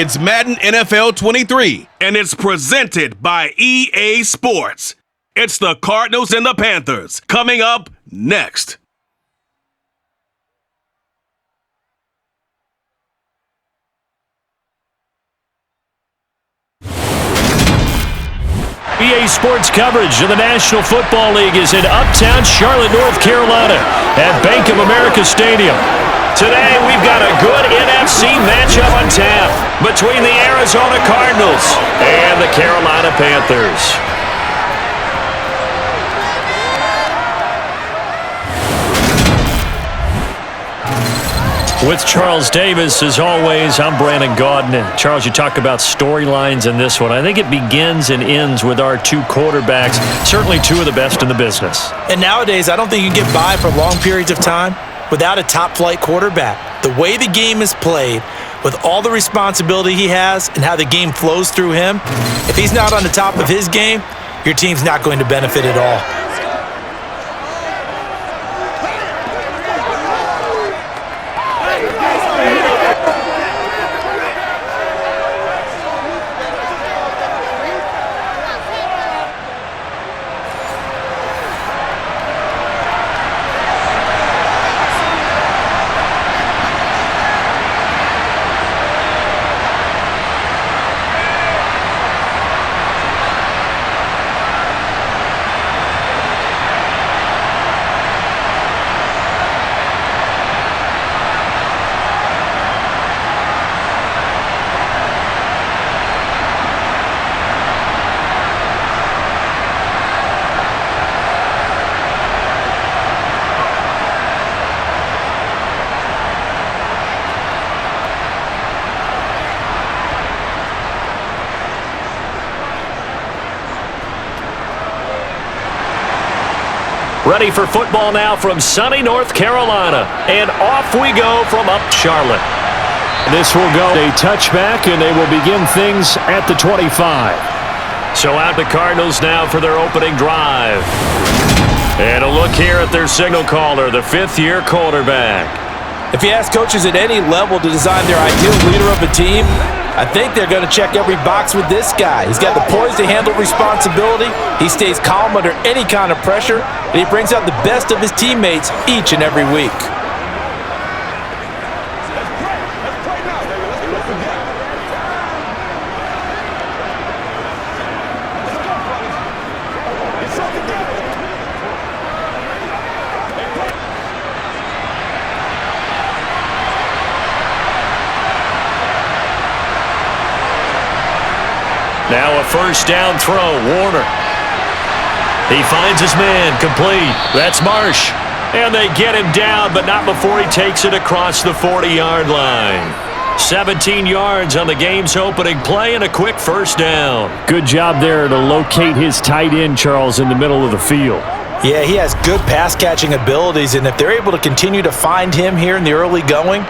It's Madden NFL 23, and it's presented by EA Sports. It's the Cardinals and the Panthers coming up next. EA Sports coverage of the National Football League is in uptown Charlotte, North Carolina at Bank of America Stadium. Today, we've got a good NFC matchup on tap between the Arizona Cardinals and the Carolina Panthers. With Charles Davis, as always, I'm Brandon Gaudin. And Charles, you talk about storylines in this one. I think it begins and ends with our two quarterbacks, certainly two of the best in the business. And nowadays, I don't think you can get by for long periods of time without a top-flight quarterback. The way the game is played, with all the responsibility he has and how the game flows through him, if he's not on the top of his game, your team's not going to benefit at all. Ready for football now from sunny North Carolina. And off we go from up Charlotte. This will go a touchback, and they will begin things at the 25. So out the Cardinals now for their opening drive. And a look here at their signal caller, the fifth-year quarterback. If you ask coaches at any level to design their ideal leader of a team, I think they're going to check every box with this guy. He's got the poise to handle responsibility. He stays calm under any kind of pressure, and he brings out the best of his teammates each and every week. Now a first down throw, Warner. He finds his man, complete. That's Marsh. And they get him down, but not before he takes it across the 40-yard line. 17 yards on the game's opening play and a quick first down. Good job there to locate his tight end, Charles, in the middle of the field. Yeah, he has good pass-catching abilities, and if they're able to continue to find him here in the early going,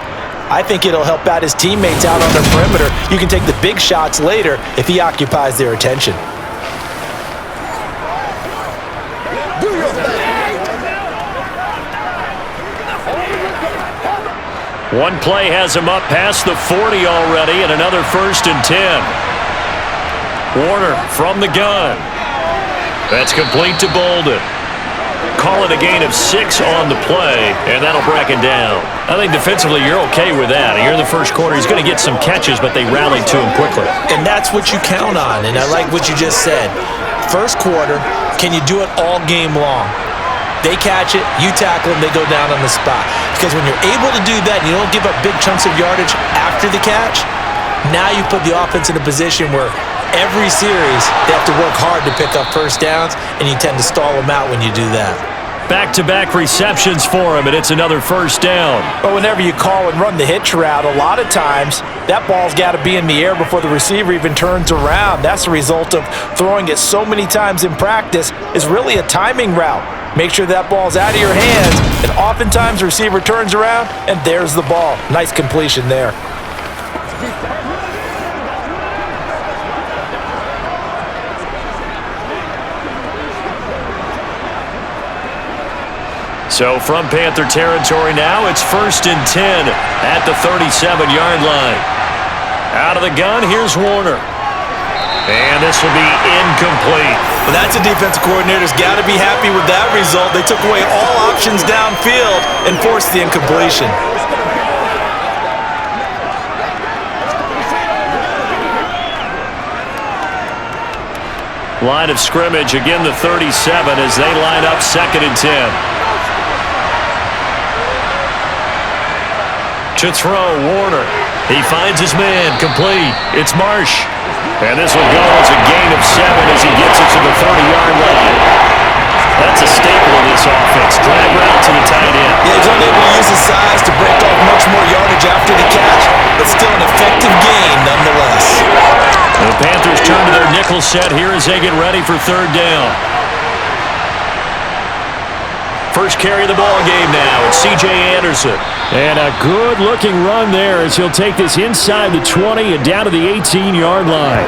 I think it'll help out his teammates out on the perimeter. You can take the big shots later if he occupies their attention. One play has him up past the 40 already, and another 1st and 10. Warner from the gun. That's complete to Bolden. Call it a gain of 6 on the play, and that'll break it down. I think defensively you're okay with that. Here in the first quarter, he's going to get some catches, but they rallied to him quickly. And that's what you count on, and I like what you just said. First quarter, can you do it all game long? They catch it, you tackle them, they go down on the spot. Because when you're able to do that and you don't give up big chunks of yardage after the catch, now you put the offense in a position where every series they have to work hard to pick up first downs, and you tend to stall them out when you do that. Back-to-back receptions for him, and it's another first down. But whenever you call and run the hitch route, a lot of times that ball's got to be in the air before the receiver even turns around. That's the result of throwing it so many times in practice. Is really a timing route. Make sure that ball's out of your hands, and oftentimes the receiver turns around, and there's the ball. Nice completion there. So from Panther territory now, it's 1st and 10 at the 37-yard line. Out of the gun, here's Warner. And this will be incomplete. Well, that's a defensive coordinator's got to be happy with that result. They took away all options downfield and forced the incompletion. Line of scrimmage, again the 37 as they line up 2nd and 10. To throw, Warner. He finds his man, complete. It's Marsh. And this will go as a gain of 7 as he gets it to the 30-yard line. That's a staple of this offense. Drag route to the tight end. Yeah, he's unable to use his size to break off much more yardage after the catch, but still an effective gain nonetheless. The Panthers turn to their nickel set here as they get ready for 3rd down. First carry of the ball game now. It's C.J. Anderson. And a good-looking run there as he'll take this inside the 20 and down to the 18-yard line.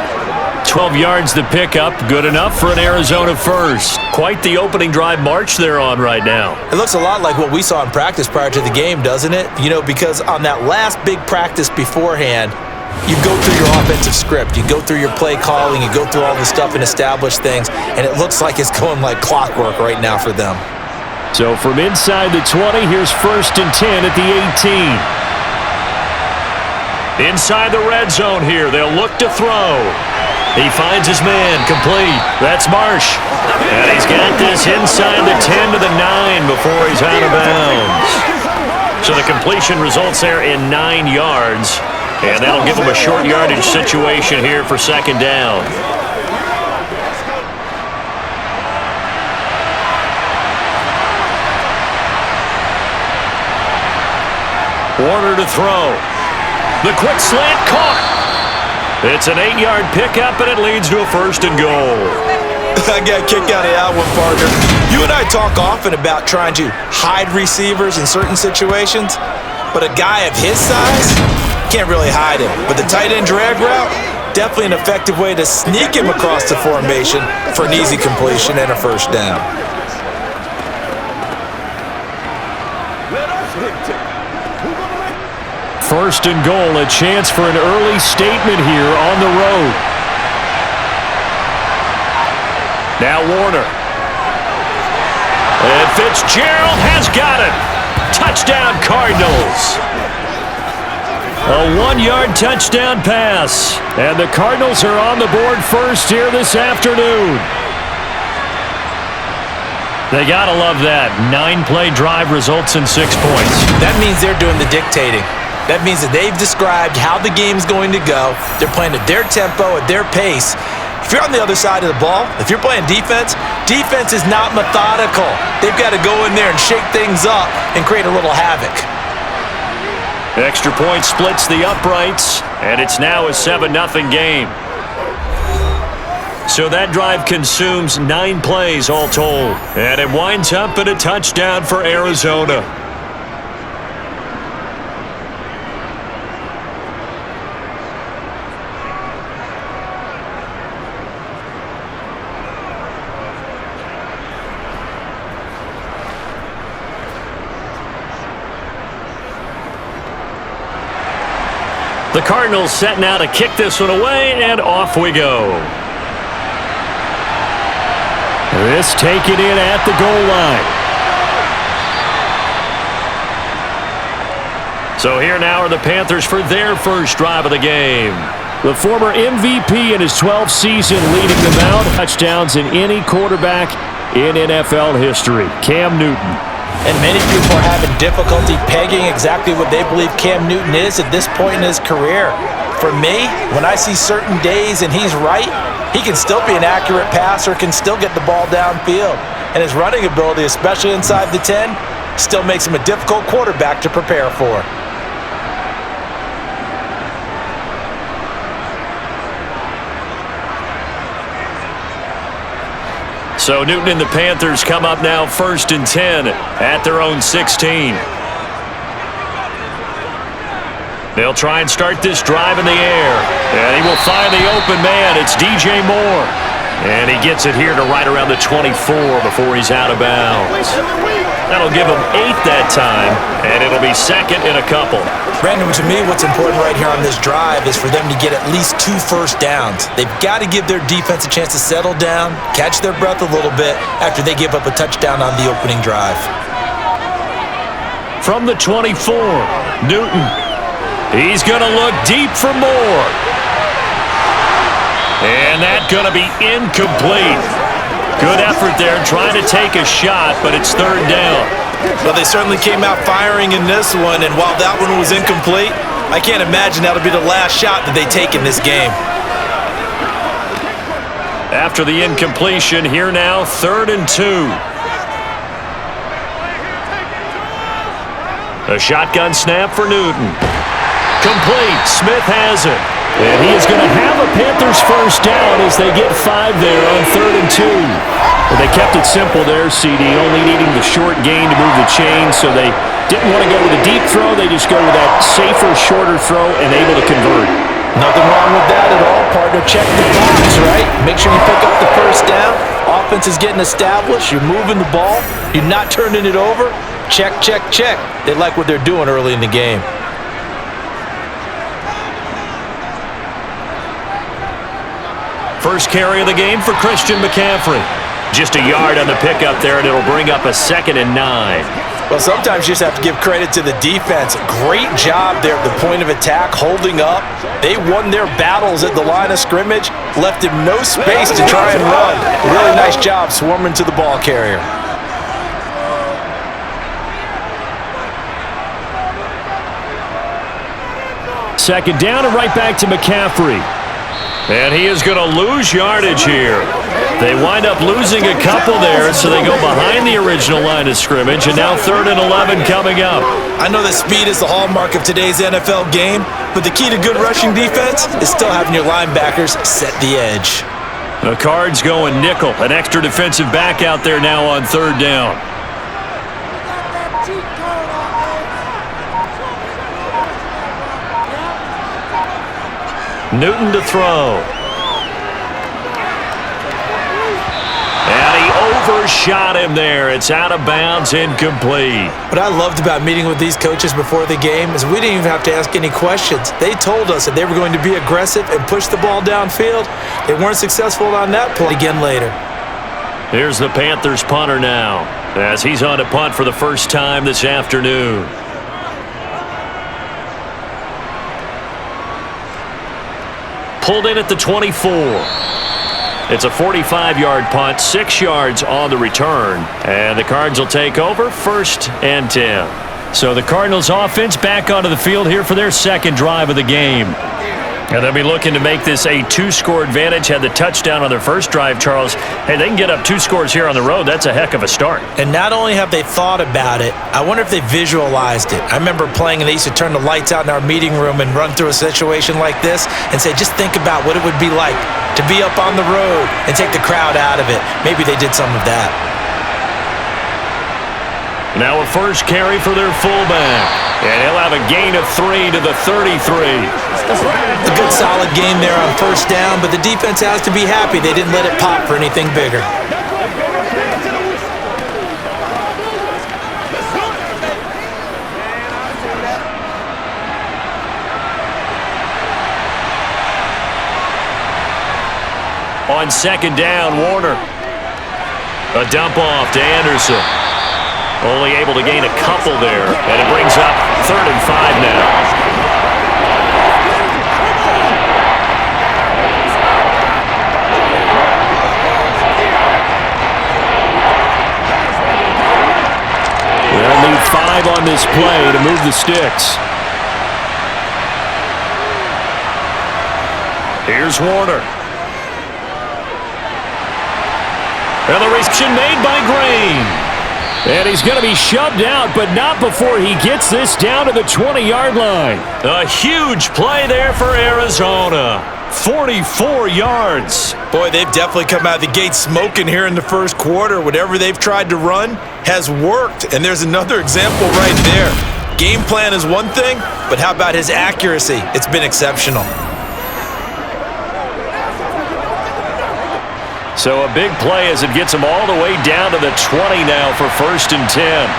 12 yards to pick up. Good enough for an Arizona first. Quite the opening drive march they're on right now. It looks a lot like what we saw in practice prior to the game, doesn't it? You know, because on that last big practice beforehand, you go through your offensive script, you go through your play calling, you go through all the stuff and establish things, and it looks like it's going like clockwork right now for them. So from inside the 20, here's 1st and 10 at the 18. Inside the red zone here, they'll look to throw. He finds his man, complete. That's Marsh. And he's got this inside the 10 to the 9 before he's out of bounds. So the completion results there in 9 yards. And that'll give him a short yardage situation here for 2nd down. Warner to throw. The quick slant caught. It's an 8-yard pickup, and it leads to a 1st and goal. I got a kick out of that one, partner. You and I talk often about trying to hide receivers in certain situations, but a guy of his size can't really hide him. But the tight end drag route, definitely an effective way to sneak him across the formation for an easy completion and a 1st down. First and goal, a chance for an early statement here on the road. Now Warner. And Fitzgerald has got it. Touchdown, Cardinals. A 1-yard touchdown pass. And the Cardinals are on the board first here this afternoon. They gotta love that. 9-play drive results in 6 points. That means they're doing the dictating. That means that they've described how the game's going to go. They're playing at their tempo, at their pace. If you're on the other side of the ball, if you're playing defense, defense is not methodical. They've got to go in there and shake things up and create a little havoc. Extra point splits the uprights, and it's now a 7-0 game. So that drive consumes 9 plays all told, and it winds up in a touchdown for Arizona. The Cardinals set now to kick this one away, and off we go. This taken in at the goal line. So here now are the Panthers for their first drive of the game. The former MVP in his 12th season leading them out. Touchdowns in any quarterback in NFL history. Cam Newton. And many people are having difficulty pegging exactly what they believe Cam Newton is at this point in his career. For me, when I see certain days and he's right, he can still be an accurate passer, can still get the ball downfield. And his running ability, especially inside the 10, still makes him a difficult quarterback to prepare for. So Newton and the Panthers come up now 1st and 10 at their own 16. They'll try and start this drive in the air. And he will find the open man. It's DJ Moore. And he gets it here to right around the 24 before he's out of bounds. That'll give them 8 that time, and it'll be second and a couple. Brandon, to me, what's important right here on this drive is for them to get at least 2 first downs. They've got to give their defense a chance to settle down, catch their breath a little bit after they give up a touchdown on the opening drive. From the 24, Newton. He's going to look deep for more. And that's going to be incomplete. Good effort there trying to take a shot, but it's third down. Well, they certainly came out firing in this one, and while that one was incomplete, I can't imagine that'll be the last shot that they take in this game. After the incompletion, here now, 3rd and 2. A shotgun snap for Newton. Complete. Smith has it. And he is going to have a Panthers first down as they get 5 there on 3rd and 2. Well, they kept it simple there, CD, only needing the short gain to move the chain, so they didn't want to go with a deep throw. They just go with that safer, shorter throw and able to convert. Nothing wrong with that at all, partner. Check the box, right? Make sure you pick up the first down. Offense is getting established. You're moving the ball. You're not turning it over. Check, check, check. They like what they're doing early in the game. First carry of the game for Christian McCaffrey. Just a yard on the pickup there, and it'll bring up a 2nd and 9. Well, sometimes you just have to give credit to the defense. Great job there at the point of attack, holding up. They won their battles at the line of scrimmage, left him no space to try and run. Really nice job swarming to the ball carrier. Second down and right back to McCaffrey. And he is going to lose yardage here. They wind up losing a couple there, so they go behind the original line of scrimmage, and now 3rd and 11 coming up. I know that speed is the hallmark of today's NFL game, but the key to good rushing defense is still having your linebackers set the edge. The Cards going nickel, an extra defensive back out there now on 3rd down. Newton to throw. And he overshot him there. It's out of bounds, incomplete. What I loved about meeting with these coaches before the game is we didn't even have to ask any questions. They told us that they were going to be aggressive and push the ball downfield. They weren't successful on that play again later. Here's the Panthers punter now, as he's on to punt for the first time this afternoon. Pulled in at the 24. It's a 45-yard punt, 6 yards on the return. And the Cards will take over 1st and 10. So the Cardinals offense back onto the field here for their second drive of the game. And they'll be looking to make this a 2-score advantage. Had the touchdown on their first drive, Charles. Hey, they can get up 2 scores here on the road. That's a heck of a start. And not only have they thought about it, I wonder if they visualized it. I remember playing and they used to turn the lights out in our meeting room and run through a situation like this and say, just think about what it would be like to be up on the road and take the crowd out of it. Maybe they did some of that. Now a first carry for their fullback. And he'll have a gain of 3 to the 33. A good solid game there on first down, but the defense has to be happy they didn't let it pop for anything bigger. On second down, Warner. A dump off to Anderson. Only able to gain a couple there, and it brings up 3rd and 5 now. They'll need 5 on this play to move the sticks. Here's Warner. And the reception made by Green. And he's going to be shoved out, but not before he gets this down to the 20-yard line. A huge play there for Arizona. 44 yards. Boy, they've definitely come out of the gate smoking here in the first quarter. Whatever they've tried to run has worked, and there's another example right there. Game plan is one thing, but how about his accuracy? It's been exceptional. So a big play as it gets them all the way down to the 20 now for 1st and 10.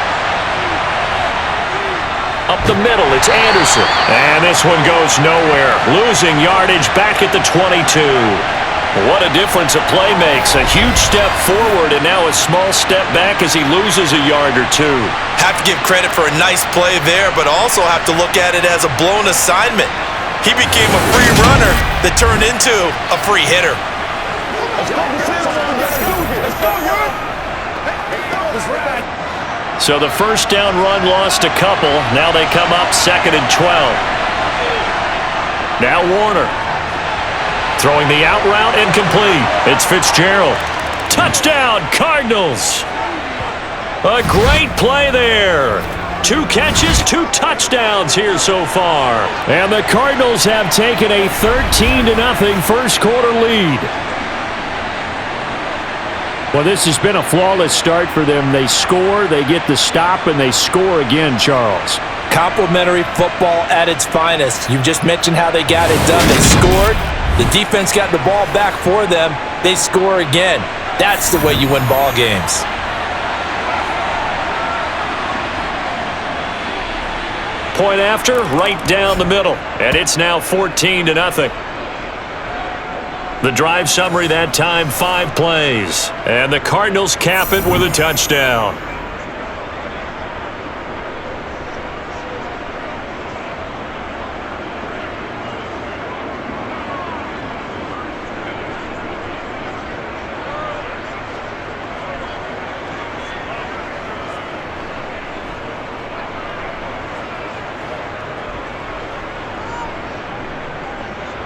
Up the middle, it's Anderson. And this one goes nowhere. Losing yardage back at the 22. What a difference a play makes. A huge step forward and now a small step back as he loses a yard or two. Have to give credit for a nice play there, but also have to look at it as a blown assignment. He became a free runner that turned into a free hitter. So the first down run lost a couple. Now they come up 2nd and 12. Now Warner. Throwing the out route incomplete. It's Fitzgerald. Touchdown, Cardinals. A great play there. 2 catches, 2 touchdowns here so far. And the Cardinals have taken a 13-0 first quarter lead. Well, this has been a flawless start for them. They score, they get the stop, and they score again, Charles. Complimentary football at its finest. You just mentioned how they got it done. They scored. The defense got the ball back for them. They score again. That's the way you win ball games. Point after, right down the middle. And it's now 14-0. The drive summary that time, 5 plays. And the Cardinals cap it with a touchdown.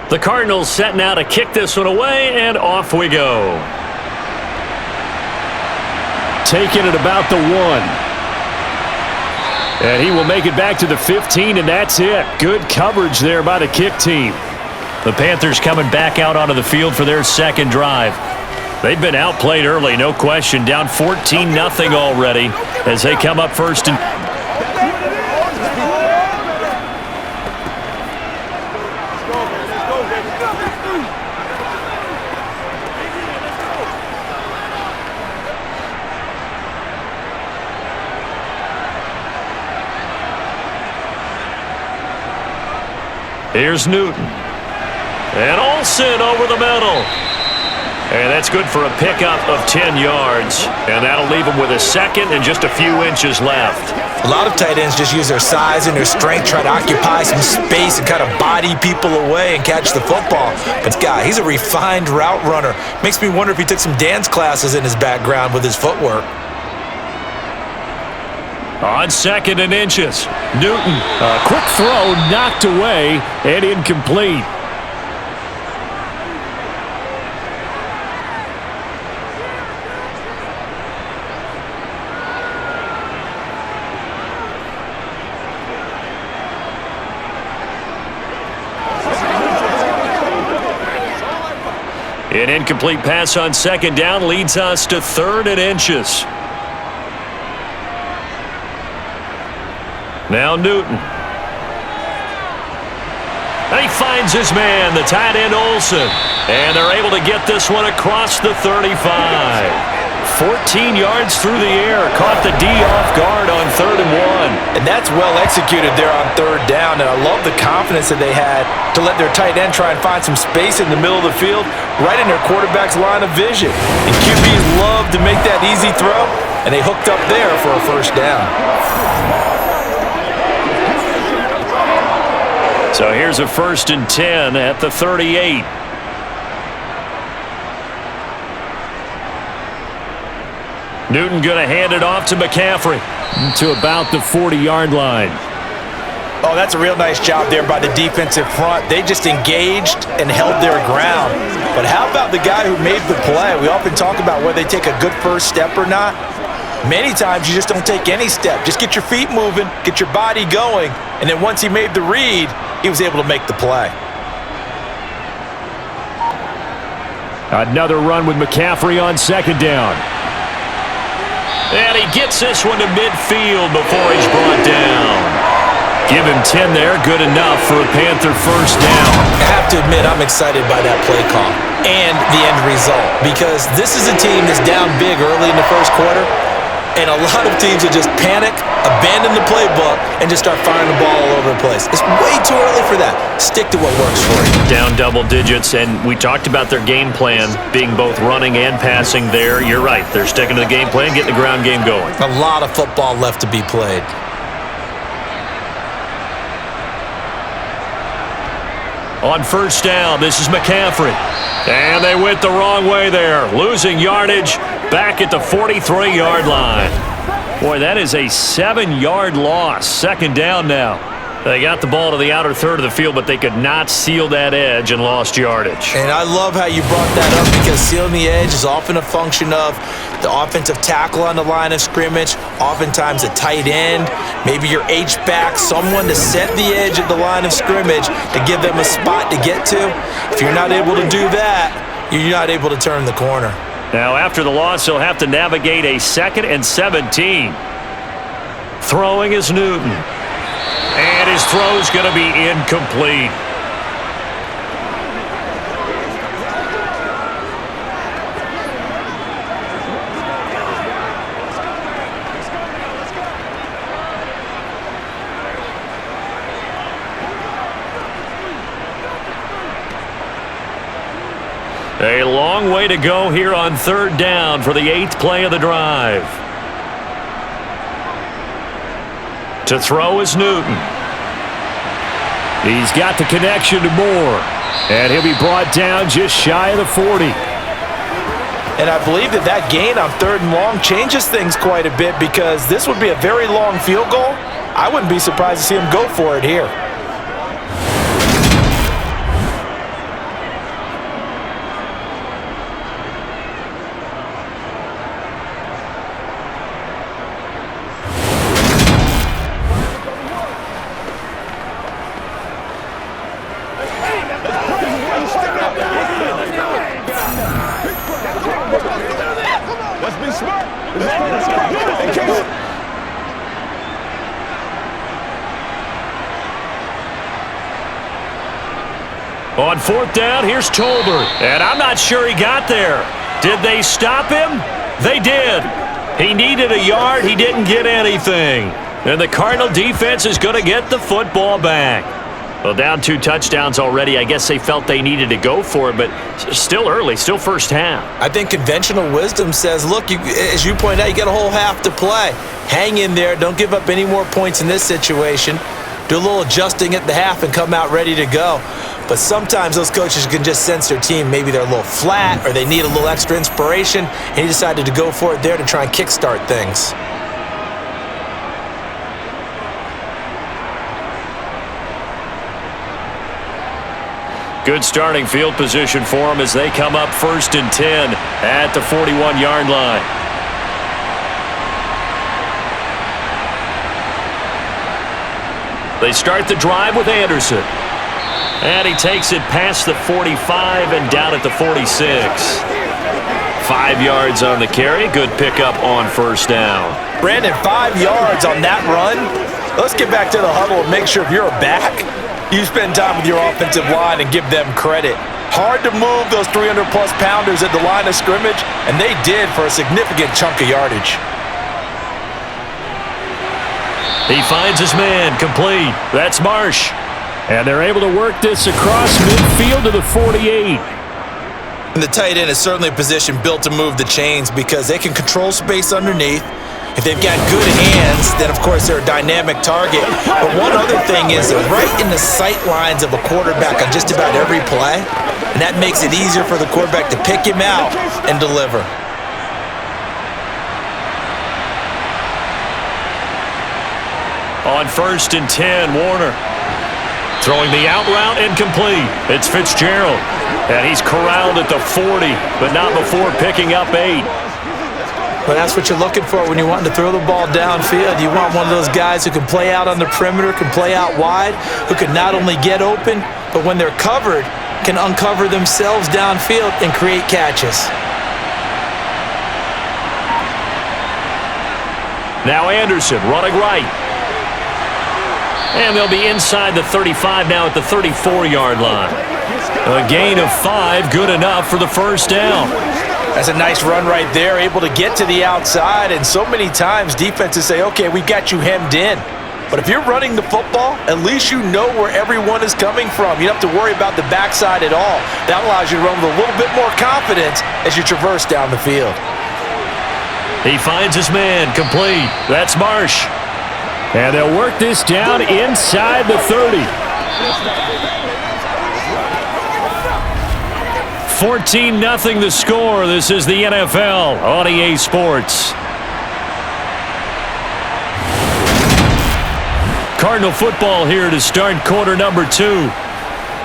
The Cardinals set now to kick this one away, and off we go. Taking it about the 1. And he will make it back to the 15, and that's it. Good coverage there by the kick team. The Panthers coming back out onto the field for their second drive. They've been outplayed early, no question. Down 14-0 already as they come up 1st and... Here's Newton. And Olsen over the middle. And that's good for a pickup of 10 yards. And that'll leave him with a second and just a few inches left. A lot of tight ends just use their size and their strength, try to occupy some space and kind of body people away and catch the football. But this guy, he's a refined route runner. Makes me wonder if he took some dance classes in his background with his footwork. On 2nd and inches, Newton, a quick throw knocked away and incomplete. An incomplete pass on 2nd down leads us to 3rd and inches. Now Newton. And he finds his man, the tight end Olsen. And they're able to get this one across the 35. 14 yards through the air. Caught the D off guard on 3rd and 1. And that's well executed there on 3rd down. And I love the confidence that they had to let their tight end try and find some space in the middle of the field, right in their quarterback's line of vision. And QBs love to make that easy throw, and they hooked up there for a 1st down. So here's a 1st and 10 at the 38. Newton going to hand it off to McCaffrey to about the 40-yard line. Oh, that's a real nice job there by the defensive front. They just engaged and held their ground. But how about the guy who made the play? We often talk about whether they take a good first step or not. Many times you just don't take any step. Just get your feet moving, get your body going, and then once he made the read, he was able to make the play. Another run with McCaffrey on 2nd down. And he gets this one to midfield before he's brought down. Give him 10 there, good enough for a Panther 1st down. I have to admit, I'm excited by that play call. and the end result. Because this is a team that's down big early in the first quarter, and a lot of teams will just panic, abandon the playbook, and just start firing the ball all over the place. It's way too early for that. Stick to what works for you. Down double digits, and we talked about their game plan being both running and passing there. You're right. They're sticking to the game plan, getting the ground game going. A lot of football left to be played. On first down, this is McCaffrey. And they went the wrong way there, losing yardage back at the 43-yard line. Boy, that is a 7-yard loss. Second down now. They got the ball to the outer third of the field, but they could not seal that edge and lost yardage. And I love how you brought that up, because sealing the edge is often a function of the offensive tackle on the line of scrimmage, oftentimes a tight end, maybe your H-back, someone to set the edge at the line of scrimmage to give them a spot to get to. If you're not able to do that, you're not able to turn the corner. Now, after the loss, he'll have to navigate a 2nd and 17. Throwing is Newton. And his throw's going to be incomplete. A long way to go here on third down for the 8th play of the drive. To throw is Newton. He's got the connection to Moore. And he'll be brought down just shy of the 40. And I believe that gain on third and long changes things quite a bit, because this would be a very long field goal. I wouldn't be surprised to see him go for it here. On fourth down, here's Tolbert. And I'm not sure he got there. Did they stop him? They did. He needed a yard. He didn't get anything. And the Cardinal defense is going to get the football back. Well, down 2 touchdowns already. I guess they felt they needed to go for it, but still early, still first half. I think conventional wisdom says, look, as you point out, you got a whole half to play. Hang in there. Don't give up any more points in this situation. Do a little adjusting at the half and come out ready to go. But sometimes those coaches can just sense their team. Maybe they're a little flat or they need a little extra inspiration, and he decided to go for it there to try and kickstart things. Good starting field position for them as they come up 1st and 10 at the 41-yard line. They start the drive with Anderson. And he takes it past the 45 and down at the 46. 5 yards on the carry. Good pickup on first down. Brandon, 5 yards on that run. Let's get back to the huddle and make sure if you're a back, you spend time with your offensive line and give them credit. Hard to move those 300-plus pounders at the line of scrimmage, and they did for a significant chunk of yardage. He finds his man, complete. That's Marsh. And they're able to work this across midfield to the 48. And the tight end is certainly a position built to move the chains, because they can control space underneath. If they've got good hands, then of course they're a dynamic target. But one other thing is they're right in the sight lines of a quarterback on just about every play. And that makes it easier for the quarterback to pick him out and deliver. On 1st and 10, Warner. Throwing the out route incomplete. It's Fitzgerald. And he's corralled at the 40, but not before picking up 8. Well, that's what you're looking for when you're wanting to throw the ball downfield. You want one of those guys who can play out on the perimeter, can play out wide, who can not only get open, but when they're covered, can uncover themselves downfield and create catches. Now Anderson running right. And they'll be inside the 35 now at the 34-yard line. A gain of 5, good enough for the first down. That's a nice run right there, able to get to the outside, and so many times defenses say, okay, we got you hemmed in. But if you're running the football, at least you know where everyone is coming from. You don't have to worry about the backside at all. That allows you to run with a little bit more confidence as you traverse down the field. He finds his man, complete. That's Marsh. And they'll work this down inside the 30. 14-0 the score. This is the NFL on EA Sports. Cardinal football here to start quarter number 2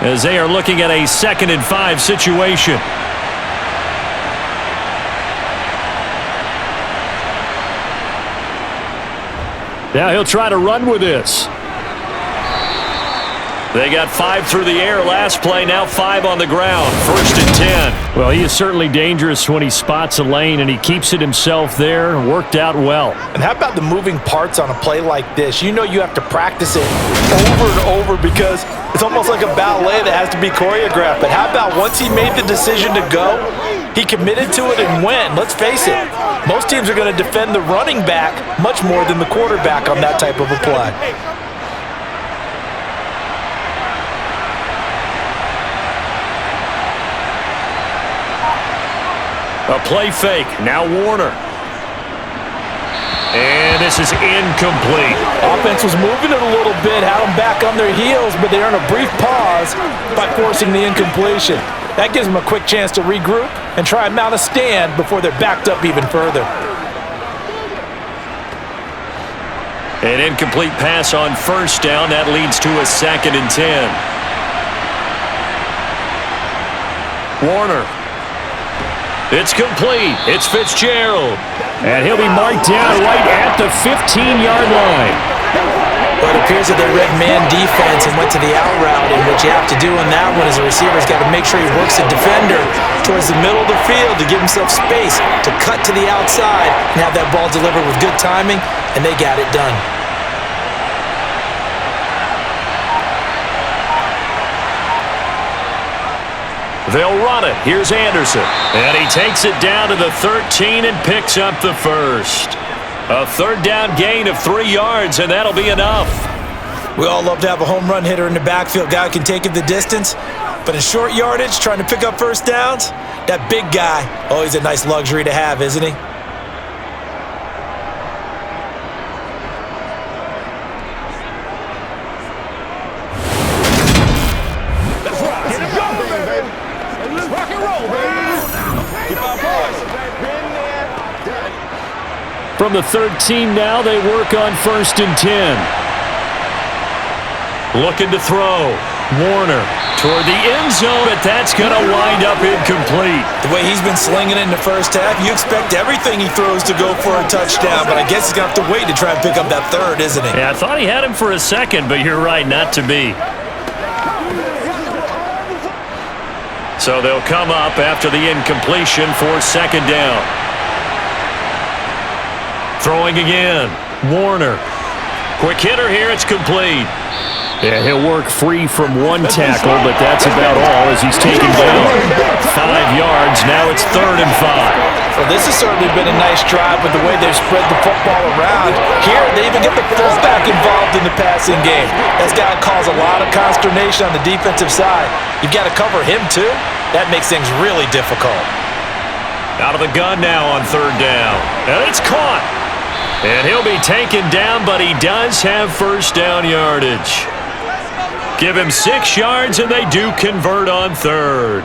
as they are looking at a 2nd and 5 situation. Now he'll try to run with this. They got 5 through the air last play, now 5 on the ground. 1st and 10. Well, he is certainly dangerous when he spots a lane, and he keeps it himself there. Worked out well. And how about the moving parts on a play like this? You know you have to practice it over and over because it's almost like a ballet that has to be choreographed. But how about once he made the decision to go, he committed to it and went. Let's face it, most teams are going to defend the running back much more than the quarterback on that type of a play. A play fake. Now Warner. And this is incomplete. Offense was moving it a little bit, had them back on their heels, but they earned a brief pause by forcing the incompletion. That gives them a quick chance to regroup and try and mount a stand before they're backed up even further. An incomplete pass on 1st down. That leads to a 2nd and 10. Warner. It's complete. It's Fitzgerald. And he'll be marked down right at the 15-yard line. Well, it appears that they read man defense and went to the out route, and what you have to do on that one is a receiver's got to make sure he works the defender towards the middle of the field to give himself space to cut to the outside and have that ball delivered with good timing, and they got it done. They'll run it. Here's Anderson. And he takes it down to the 13 and picks up the first. A 3rd down gain of 3 yards, and that'll be enough. We all love to have a home run hitter in the backfield. Guy who can take it the distance. But in short yardage, trying to pick up first downs, that big guy, oh, he's a nice luxury to have, isn't he? From the 13 now, they work on 1st and 10. Looking to throw. Warner toward the end zone, but that's going to wind up incomplete. The way he's been slinging it in the first half, you expect everything he throws to go for a touchdown, but I guess he's going to have to wait to try and pick up that 3rd, isn't he? Yeah, I thought he had him for a second, but you're right, not to be. So they'll come up after the incompletion for 2nd down. Throwing again. Warner. Quick hitter here. It's complete. Yeah, he'll work free from one tackle, but that's about all as he's taken down. 5 yards. Now it's 3rd and 5. Well, this has certainly been a nice drive with the way they've spread the football around. Here, they even get the fullback involved in the passing game. That's got to cause a lot of consternation on the defensive side. You've got to cover him, too. That makes things really difficult. Out of the gun now on 3rd down. And it's caught. And he'll be taken down, but he does have first down yardage. Give him 6 yards, and they do convert on 3rd.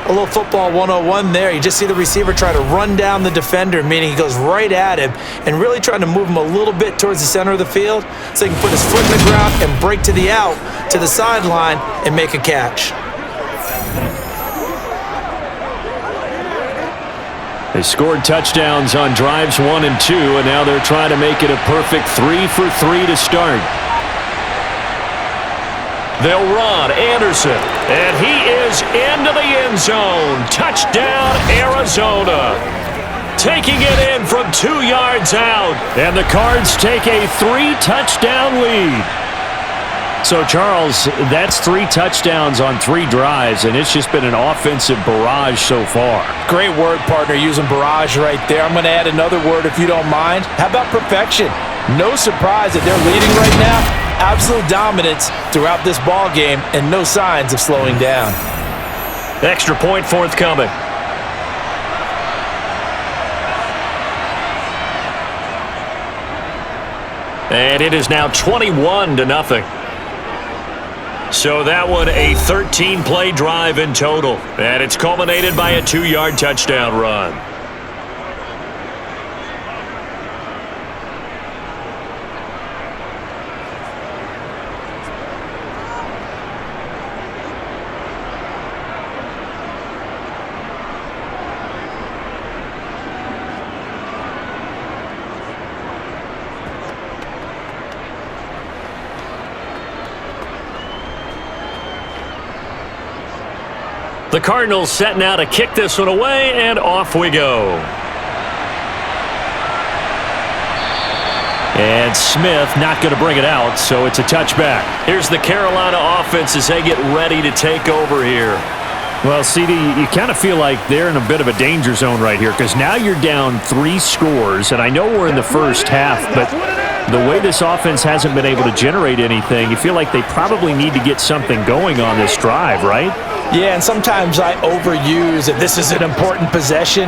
A little football 101 there. You just see the receiver try to run down the defender, meaning he goes right at him and really trying to move him a little bit towards the center of the field so he can put his foot in the ground and break to the out, to the sideline, and make a catch. They scored touchdowns on drives 1 and 2, and now they're trying to make it a perfect 3 for 3 to start. They'll run Anderson, and he is into the end zone. Touchdown, Arizona. Taking it in from 2 yards out. And the Cards take a 3-touchdown lead. So, Charles, that's 3 touchdowns on 3 drives, and it's just been an offensive barrage so far. Great word, partner, using barrage right there. I'm going to add another word if you don't mind. How about perfection? No surprise that they're leading right now. Absolute dominance throughout this ball game and no signs of slowing down. Extra point forthcoming. And it is now 21-0. So that one a 13-play drive in total. And it's culminated by a 2-yard touchdown run. The Cardinals set now to kick this one away, and off we go. And Smith not going to bring it out, so it's a touchback. Here's the Carolina offense as they get ready to take over here. Well, CD, you kind of feel like they're in a bit of a danger zone right here because now you're down 3 scores, and I know we're in the first half, but the way this offense hasn't been able to generate anything, you feel like they probably need to get something going on this drive, right? Yeah, and sometimes I overuse that this is an important possession,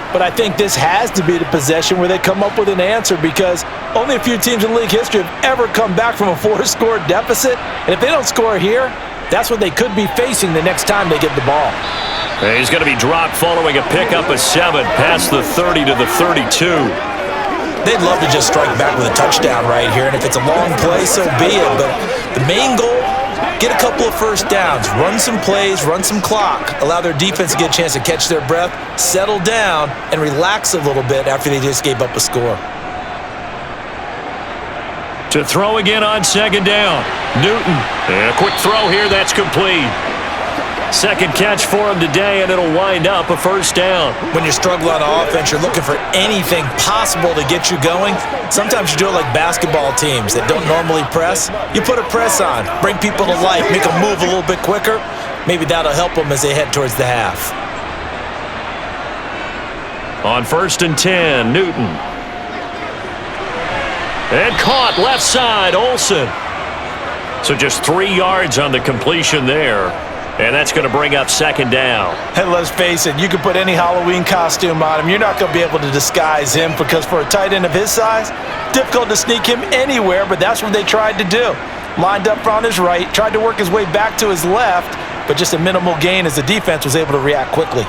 but I think this has to be the possession where they come up with an answer because only a few teams in league history have ever come back from a 4-score deficit, and if they don't score here, that's what they could be facing the next time they get the ball. He's going to be dropped following a pickup of 7 past the 30 to the 32. They'd love to just strike back with a touchdown right here, and if it's a long play, so be it, but the main goal, get a couple of first downs, run some plays, run some clock, allow their defense to get a chance to catch their breath, settle down, and relax a little bit after they just gave up a score. To throw again on 2nd down. Newton. And a quick throw here. That's complete. 2nd catch for him today, and it'll wind up a 1st down. When you're struggling on offense, you're looking for anything possible to get you going. Sometimes you do it like basketball teams that don't normally press. You put a press on, bring people to life, make them move a little bit quicker. Maybe that'll help them as they head towards the half. On 1st and 10, Newton. And caught left side, Olsen. So just 3 yards on the completion there. And that's going to bring up 2nd down. And let's face it, you can put any Halloween costume on him. You're not going to be able to disguise him because for a tight end of his size, difficult to sneak him anywhere, but that's what they tried to do. Lined up on his right, tried to work his way back to his left, but just a minimal gain as the defense was able to react quickly.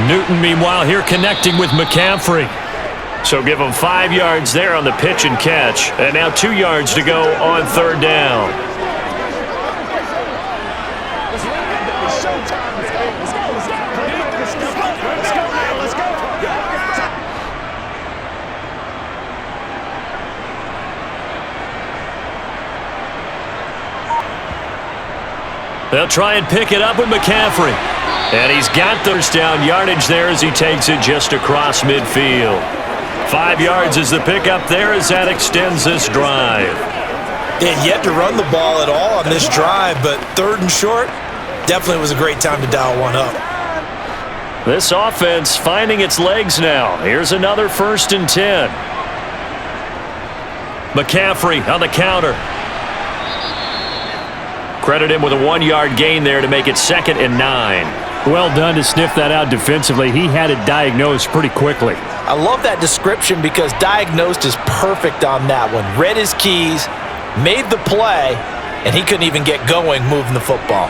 Newton, meanwhile, here connecting with McCaffrey. So give him 5 yards there on the pitch and catch. And now 2 yards to go on 3rd down. They'll try and pick it up with McCaffrey. And he's got first down yardage there as he takes it just across midfield. 5 yards is the pickup there as that extends this drive. They had yet to run the ball at all on this drive, but 3rd and short definitely was a great time to dial one up. This offense finding its legs now. Here's another 1st and 10. McCaffrey on the counter. Credit him with a 1-yard gain there to make it 2nd and 9. Well done to sniff that out defensively. He had it diagnosed pretty quickly. I love that description because diagnosed is perfect on that one. Read his keys, made the play, and he couldn't even get going moving the football.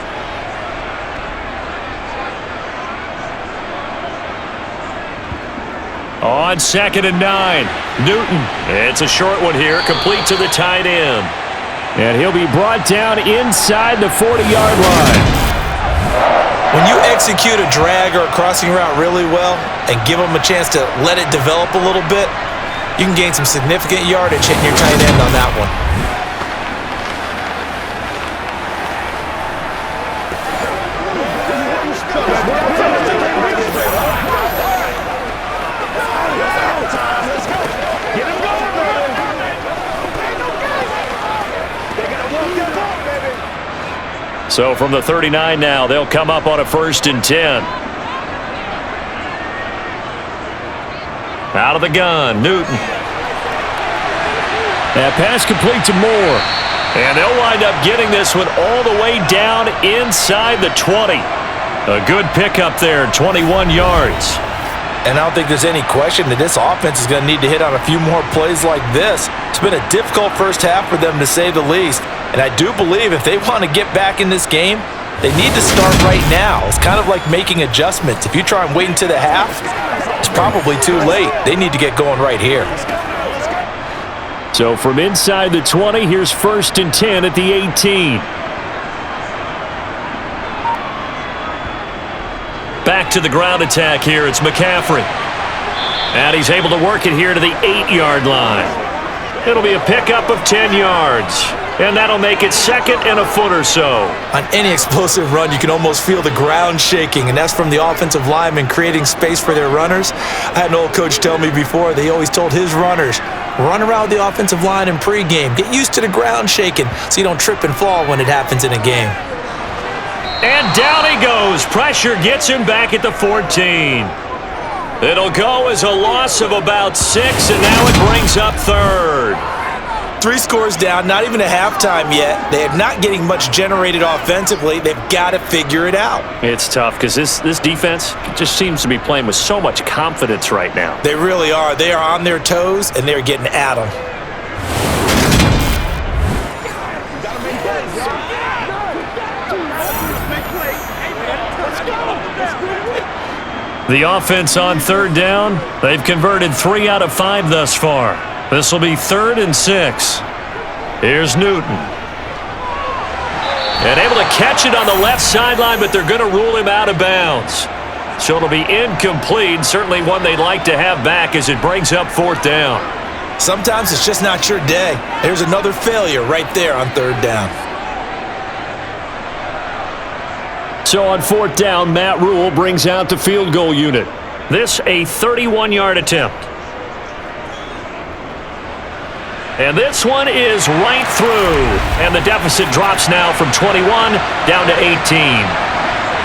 On 2nd and 9, Newton. It's a short one here, complete to the tight end. And he'll be brought down inside the 40-yard line. When you execute a drag or a crossing route really well and give them a chance to let it develop a little bit, you can gain some significant yardage hitting your tight end on that one. So from the 39 now, they'll come up on a 1st and 10. Out of the gun, Newton. That pass complete to Moore. And they'll wind up getting this one all the way down inside the 20. A good pickup there, 21 yards. And I don't think there's any question that this offense is going to need to hit on a few more plays like this. It's been a difficult first half for them, to say the least. And I do believe if they want to get back in this game, they need to start right now. It's kind of like making adjustments. If you try and wait until the half, it's probably too late. They need to get going right here. So from inside the 20, here's 1st and 10 at the 18. Back to the ground attack here. It's McCaffrey. And he's able to work it here to the 8-yard line. It'll be a pickup of 10 yards. And that'll make it 2nd and a foot or so. On any explosive run, you can almost feel the ground shaking, and that's from the offensive linemen creating space for their runners. I had an old coach tell me before, they always told his runners, run around the offensive line in pregame. Get used to the ground shaking so you don't trip and fall when it happens in a game. And down he goes. Pressure gets him back at the 14. It'll go as a loss of about 6, and now it brings up 3rd. 3 scores down, not even a halftime yet. They are not getting much generated offensively. They've got to figure it out. It's tough because this defense just seems to be playing with so much confidence right now. They really are. They are on their toes, and they're getting at them. The offense on 3rd down, they've converted 3 out of 5 thus far. This will be 3rd and 6. Here's Newton. And able to catch it on the left sideline, but they're going to rule him out of bounds. So it'll be incomplete, certainly one they'd like to have back as it brings up 4th down. Sometimes it's just not your day. There's another failure right there on 3rd down. So on 4th down, Matt Rule brings out the field goal unit. This a 31-yard attempt. And this one is right through. And the deficit drops now from 21 down to 18.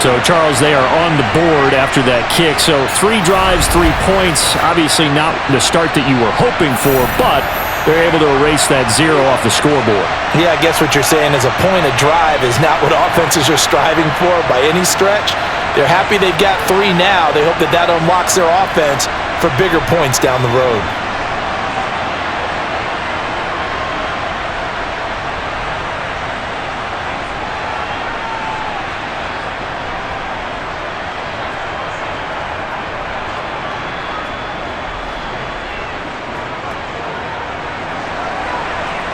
So, Charles, they are on the board after that kick. So 3 drives, 3 points. Obviously not the start that you were hoping for, but they're able to erase that 0 off the scoreboard. Yeah, I guess what you're saying is a point of drive is not what offenses are striving for by any stretch. They're happy they've got 3 now. They hope that that unlocks their offense for bigger points down the road.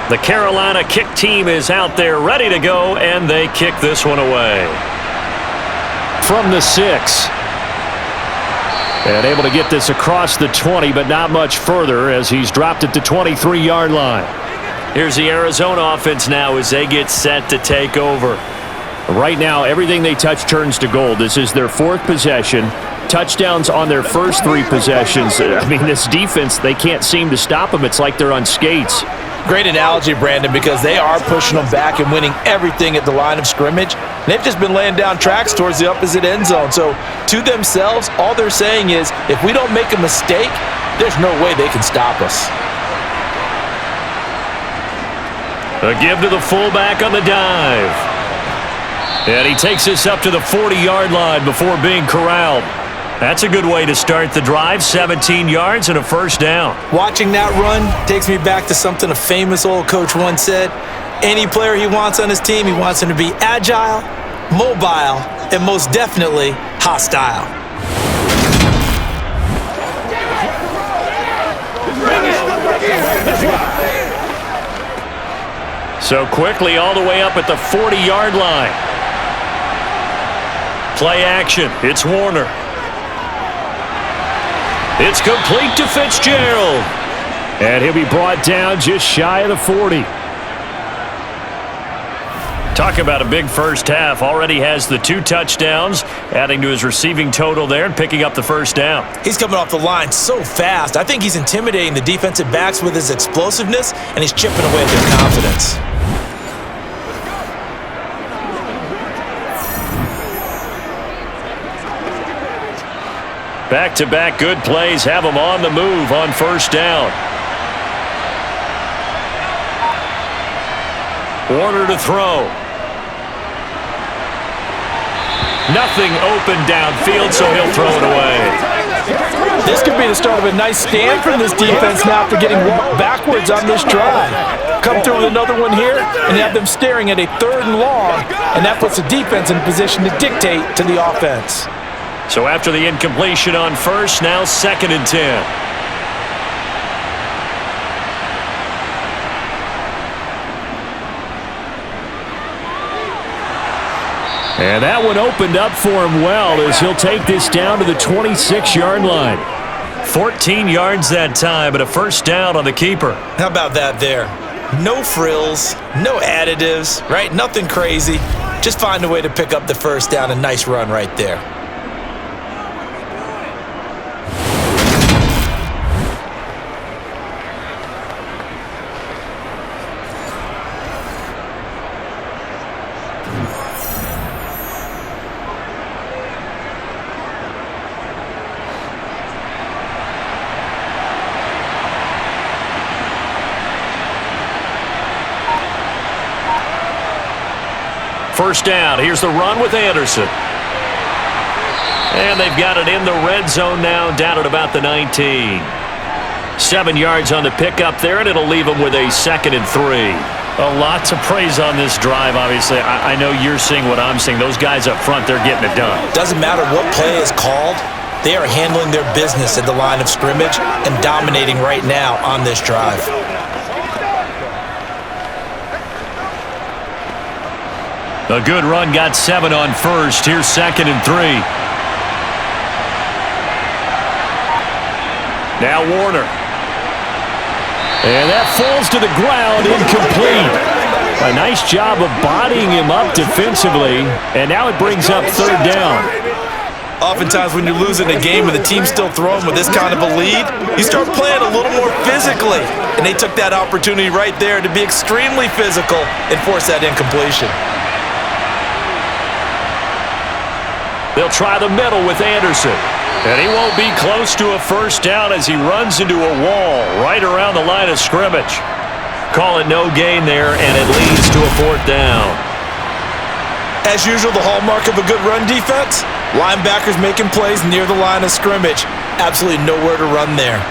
The Carolina kick team is out there ready to go, and they kick this one away. From the 6. And able to get this across the 20, but not much further as he's dropped it to 23-yard line. Here's the Arizona offense now as they get set to take over. Right now, everything they touch turns to gold. This is their 4th possession. Touchdowns on their first 3 possessions. I mean, this defense, they can't seem to stop them. It's like they're on skates. Great analogy, Brandon, because they are pushing them back and winning everything at the line of scrimmage. They've just been laying down tracks towards the opposite end zone. So to themselves, all they're saying is, if we don't make a mistake, there's no way they can stop us. A give to the fullback on the dive. And he takes this up to the 40-yard line before being corralled. That's a good way to start the drive. 17 yards and a 1st down. Watching that run takes me back to something a famous old coach once said. Any player he wants on his team, he wants him to be agile, mobile, and most definitely hostile. So quickly all the way up at the 40-yard line. Play action. It's Warner. It's complete to Fitzgerald. And he'll be brought down just shy of the 40. Talk about a big first half. Already has the 2 touchdowns, adding to his receiving total there and picking up the 1st down. He's coming off the line so fast. I think he's intimidating the defensive backs with his explosiveness, and he's chipping away at their confidence. Back-to-back good plays have them on the move on first down. Warner to throw. Nothing open downfield, so he'll throw it away. This could be the start of a nice stand from this defense now after getting walked backwards on this drive. Come through with another one here and have them staring at a 3rd and long, and that puts the defense in position to dictate to the offense. So after the incompletion on first, now 2nd and 10. And that one opened up for him well as he'll take this down to the 26-yard line. 14 yards that time, but a first down on the keeper. How about that there? No frills, no additives, right? Nothing crazy. Just find a way to pick up the first down. A nice run right there. First down. Here's the run with Anderson. And they've got it in the red zone now, down at about the 19. 7 yards on the pickup there, and it'll leave them with a 2nd and 3. A lot to praise on this drive, obviously. I know you're seeing what I'm seeing. Those guys up front, they're getting it done. Doesn't matter what play is called. They are handling their business at the line of scrimmage and dominating right now on this drive. A good run got 7 on first. Here's 2nd and 3. Now Warner. And that falls to the ground, incomplete. A nice job of bodying him up defensively, and now it brings up 3rd down. Oftentimes when you're losing a game and the team's still throwing with this kind of a lead, you start playing a little more physically. And they took that opportunity right there to be extremely physical and force that incompletion. They'll try the middle with Anderson. And he won't be close to a first down as he runs into a wall right around the line of scrimmage. Call it no gain there, and it leads to a 4th down. As usual, the hallmark of a good run defense, linebackers making plays near the line of scrimmage. Absolutely nowhere to run there.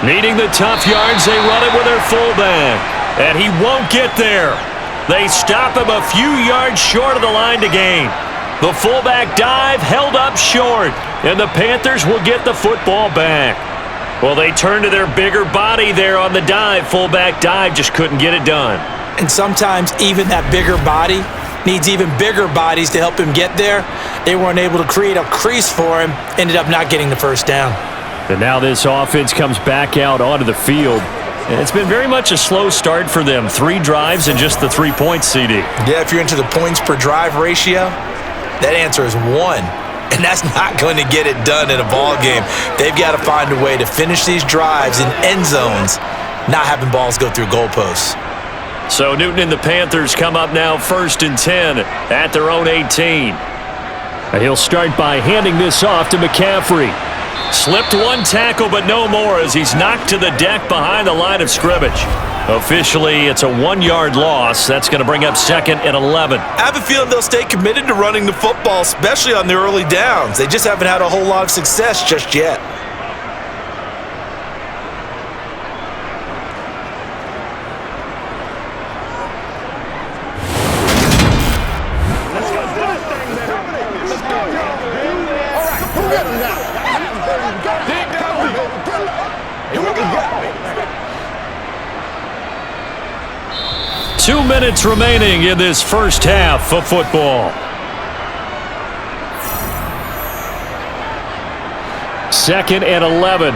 Needing the tough yards, they run it with their fullback. And he won't get there. They stop him a few yards short of the line to gain. The fullback dive held up short, and the Panthers will get the football back. Well, they turn to their bigger body there on the dive. Fullback dive, just couldn't get it done. And sometimes even that bigger body needs even bigger bodies to help him get there. They weren't able to create a crease for him, ended up not getting the first down. And now this offense comes back out onto the field. And it's been very much a slow start for them. 3 drives and just the 3 points, CD. Yeah, if you're into the points per drive ratio, that answer is 1. And that's not going to get it done in a ball game. They've got to find a way to finish these drives in end zones, not having balls go through goalposts. So Newton and the Panthers come up now 1st and 10 at their own 18. And he'll start by handing this off to McCaffrey. Slipped 1 tackle, but no more as he's knocked to the deck behind the line of scrimmage. Officially, it's a 1-yard loss. That's going to bring up 2nd and 11. I have a feeling they'll stay committed to running the football, especially on the early downs. They just haven't had a whole lot of success just yet. Two minutes remaining in this first half of football. Second and 11.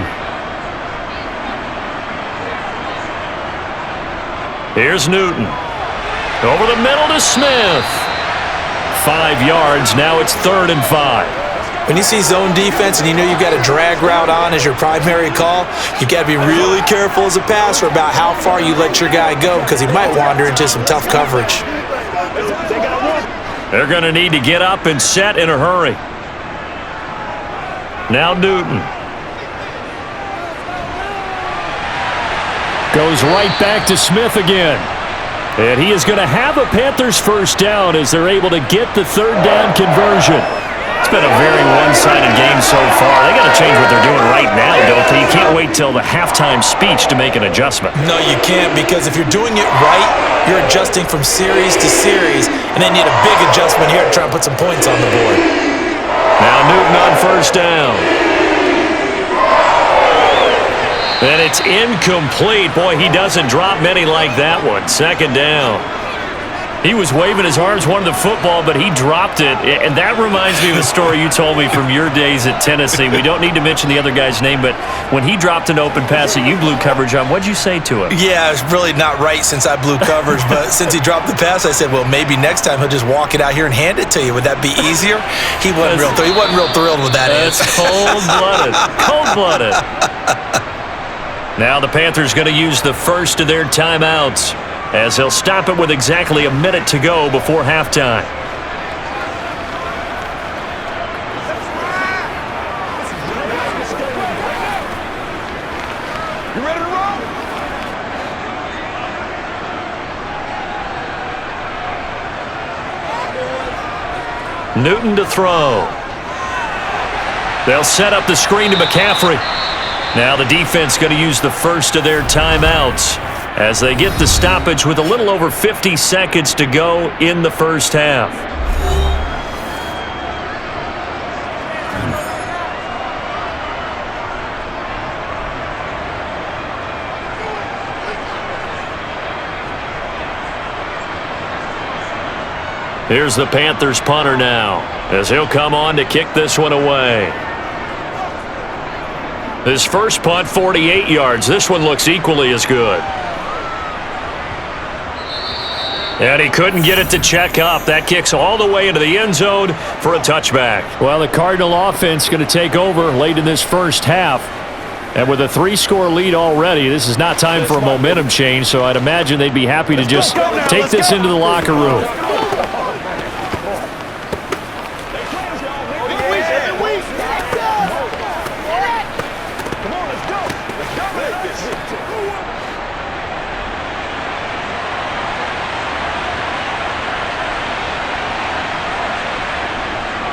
Here's Newton. Over the middle to Smith. 5 yards. Now it's 3rd and 5. When you see zone defense and you know you've got a drag route on as your primary call, you've got to be really careful as a passer about how far you let your guy go because he might wander into some tough coverage. They're going to need to get up and set in a hurry. Now Newton. Goes right back to Smith again. And he is going to have a Panthers first down as they're able to get the 3rd down conversion. It's been a very one-sided game so far. They got to change what they're doing right now, don't they? You can't wait till the halftime speech to make an adjustment. No, you can't, because if you're doing it right, you're adjusting from series to series, and then you need a big adjustment here to try and put some points on the board. Now Newton on first down. And it's incomplete. Boy, he doesn't drop many like that one. 2nd down. He was waving his arms, wanted the football, but he dropped it. And that reminds me of a story you told me from your days at Tennessee. We don't need to mention the other guy's name, but when he dropped an open pass that you blew coverage on, what'd you say to him? Yeah, it's really not right since I blew coverage, but since he dropped the pass, I said, well, maybe next time he'll just walk it out here and hand it to you. Would that be easier? He wasn't real thrilled with that answer. That's cold-blooded. Cold-blooded. Now the Panthers going to use the first of their timeouts, as they'll stop it with exactly a minute to go before halftime. You ready to roll? Newton to throw. They'll set up the screen to McCaffrey. Now the defense going to use the first of their timeouts as they get the stoppage with a little over 50 seconds to go in the first half. Here's the Panthers punter now, as he'll come on to kick this one away. His first punt, 48 yards. This one looks equally as good. And he couldn't get it to check up. That kicks all the way into the end zone for a touchback. Well, the Cardinal offense going to take over late in this first half. And with a 3-score lead already, this is not time for a momentum change, so I'd imagine they'd be happy to just take this into the locker room.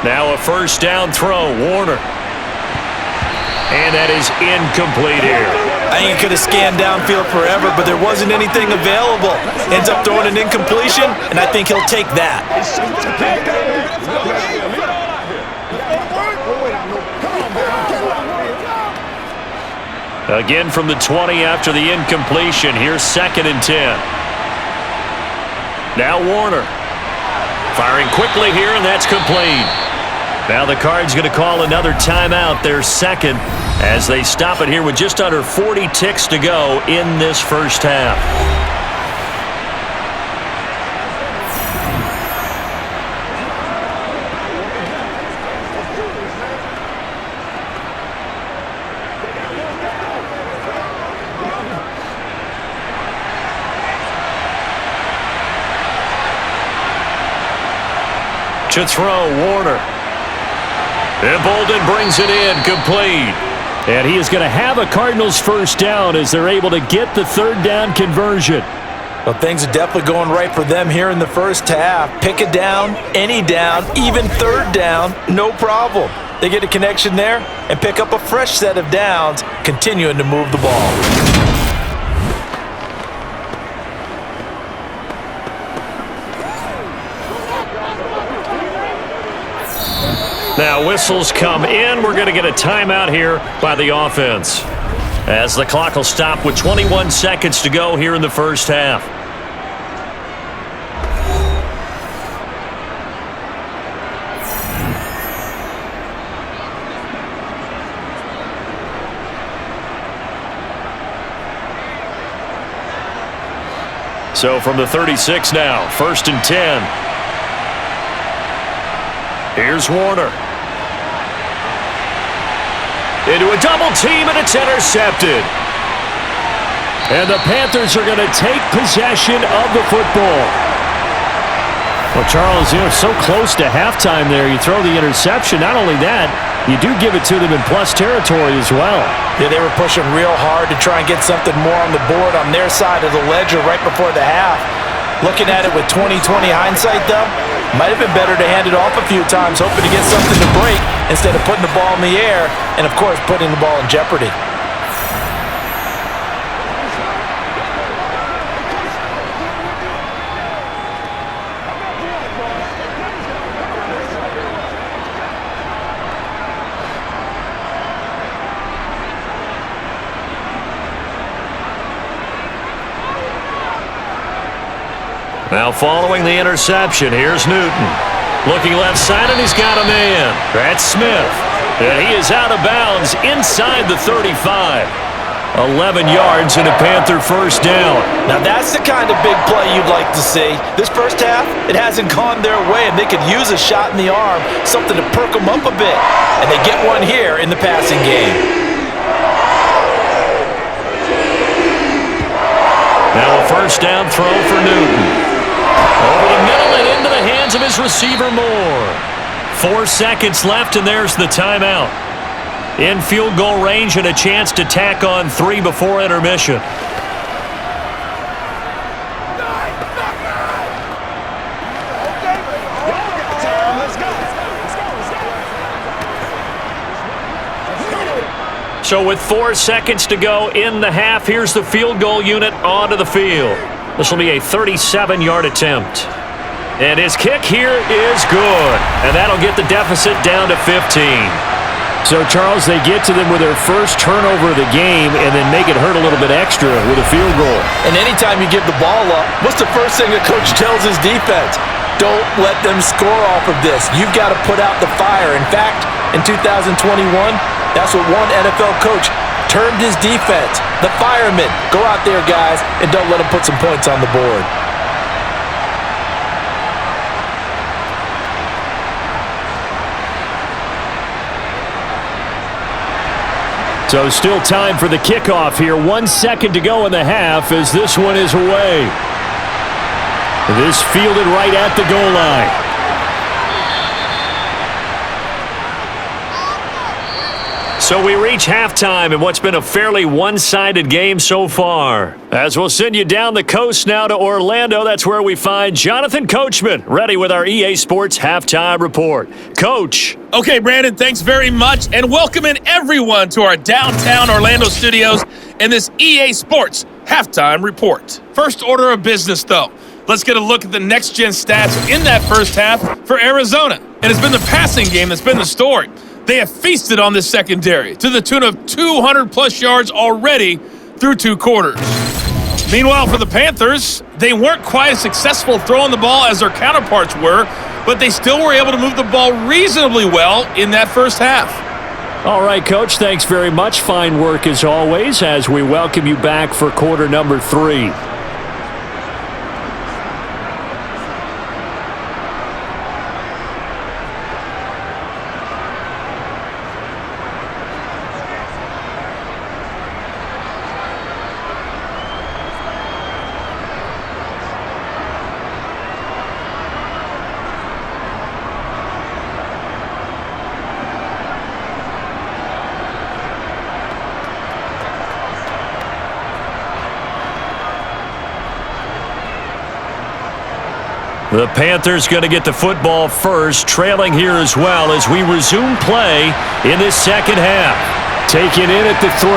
Now a first down throw, Warner. And that is incomplete here. I think he could have scanned downfield forever, but there wasn't anything available. Ends up throwing an incompletion, and I think he'll take that. Again from the 20 after the incompletion. Here's 2nd and 10. Now Warner. Firing quickly here, and that's complete. Now the Cards going to call another timeout, their second, as they stop it here with just under 40 ticks to go in this first half. To throw, Warner. And Bolden brings it in, complete. And he is going to have a Cardinals first down as they're able to get the 3rd down conversion. Well, things are definitely going right for them here in the first half. Pick a down, any down, even 3rd down, no problem. They get a connection there and pick up a fresh set of downs, continuing to move the ball. Now whistles come in. We're going to get a timeout here by the offense, as the clock will stop with 21 seconds to go here in the first half. So from the 36 now, 1st and 10. Here's Warner. Into a double team, and it's intercepted. And the Panthers are going to take possession of the football. Well, Charles, so close to halftime there. You throw the interception. Not only that, you do give it to them in plus territory as well. Yeah, they were pushing real hard to try and get something more on the board on their side of the ledger right before the half. Looking at it with 20/20 hindsight, though, might have been better to hand it off a few times, hoping to get something to break instead of putting the ball in the air and, of course, putting the ball in jeopardy. Now following the interception, here's Newton. Looking left side, and he's got a man. That's Smith. And he is out of bounds inside the 35. 11 yards and a Panther first down. Now that's the kind of big play you'd like to see. This first half, it hasn't gone their way, and they could use a shot in the arm, something to perk them up a bit. And they get one here in the passing game. Now a first down throw for Newton. Over the middle and into the hands of his receiver Moore. 4 seconds left, and there's the timeout. In field goal range and a chance to tack on 3 before intermission. So with 4 seconds to go in the half, here's the field goal unit onto the field. This will be a 37-yard attempt. And his kick here is good. And that'll get the deficit down to 15. So, Charles, they get to them with their first turnover of the game and then make it hurt a little bit extra with a field goal. And anytime you give the ball up, what's the first thing a coach tells his defense? Don't let them score off of this. You've got to put out the fire. In fact, in 2021, that's what one NFL coach termed his defense. The firemen. Go out there, guys, and don't let them put some points on the board. So still time for the kickoff here. 1 second to go in the half as this one is away. This fielded right at the goal line. So we reach halftime in what's been a fairly one-sided game so far. As we'll send you down the coast now to Orlando, that's where we find Jonathan Coachman, ready with our EA Sports Halftime Report. Coach. Okay, Brandon, thanks very much, and welcome in everyone to our downtown Orlando studios and this EA Sports Halftime Report. First order of business, though. Let's get a look at the next-gen stats in that first half for Arizona. And it's been the passing game that's been the story. They have feasted on this secondary to the tune of 200-plus yards already through 2 quarters. Meanwhile, for the Panthers, they weren't quite as successful throwing the ball as their counterparts were, but they still were able to move the ball reasonably well in that first half. All right, Coach, thanks very much. Fine work as always as we welcome you back for quarter number 3. The Panthers going to get the football first, trailing here as well as we resume play in this second half. Taking in at the 3.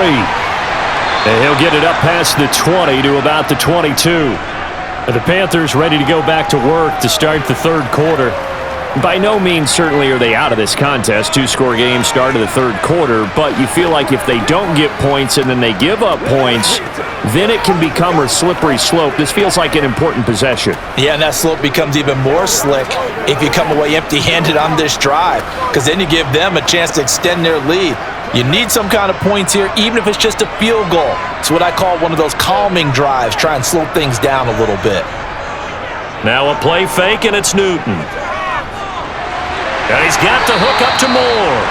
And he'll get it up past the 20 to about the 22. And the Panthers ready to go back to work to start the third quarter. By no means certainly are they out of this contest. 2-score game start of the third quarter, but you feel like if they don't get points and then they give up points, then it can become a slippery slope. This feels like an important possession. Yeah, and that slope becomes even more slick if you come away empty-handed on this drive, because then you give them a chance to extend their lead. You need some kind of points here, even if it's just a field goal. It's what I call one of those calming drives, try and slow things down a little bit. Now a play fake, and it's Newton. And he's got the hook up to Moore.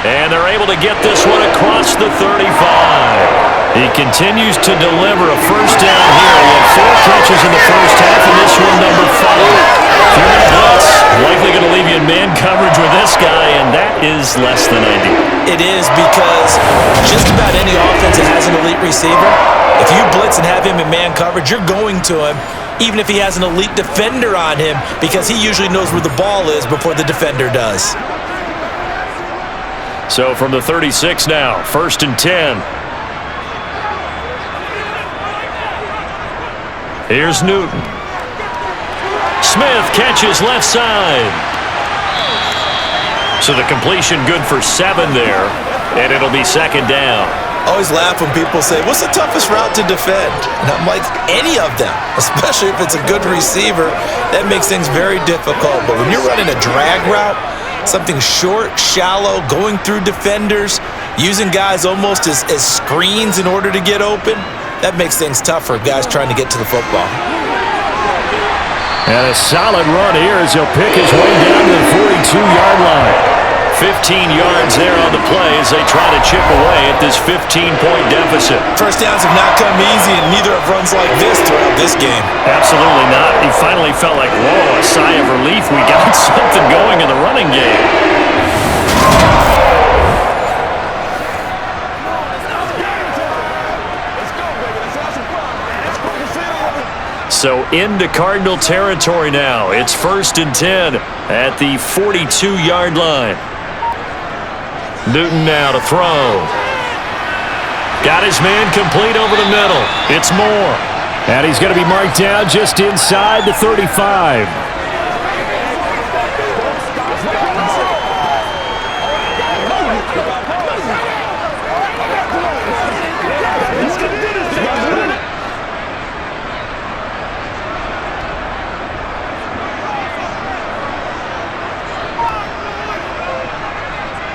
And they're able to get this one across the 35. He continues to deliver a first down here. He had 4 catches in the first half, and this one number 5. If you're in a blitz, likely going to leave you in man coverage with this guy, and that is less than ideal. It is, because just about any offense that has an elite receiver, if you blitz and have him in man coverage, you're going to him, even if he has an elite defender on him, because he usually knows where the ball is before the defender does. So from the 36 now, 1st and 10. Here's Newton. Smith catches left side. So the completion good for 7 there, and it'll be 2nd down. I always laugh when people say, what's the toughest route to defend? And I'm like, any of them, especially if it's a good receiver. That makes things very difficult. But when you're running a drag route, something short, shallow, going through defenders, using guys almost as screens in order to get open, that makes things tough for guys trying to get to the football. And a solid run here as he'll pick his way down to the 42-yard line. 15 yards there on the play as they try to chip away at this 15-point deficit. First downs have not come easy, and neither have runs like this throughout this game. Absolutely not. He finally felt like, whoa, a sigh of relief. We got something going in the running game. So into Cardinal territory now. It's 1st and 10 at the 42-yard line. Newton now to throw. Got his man complete over the middle. It's Moore. And he's going to be marked down just inside the 35.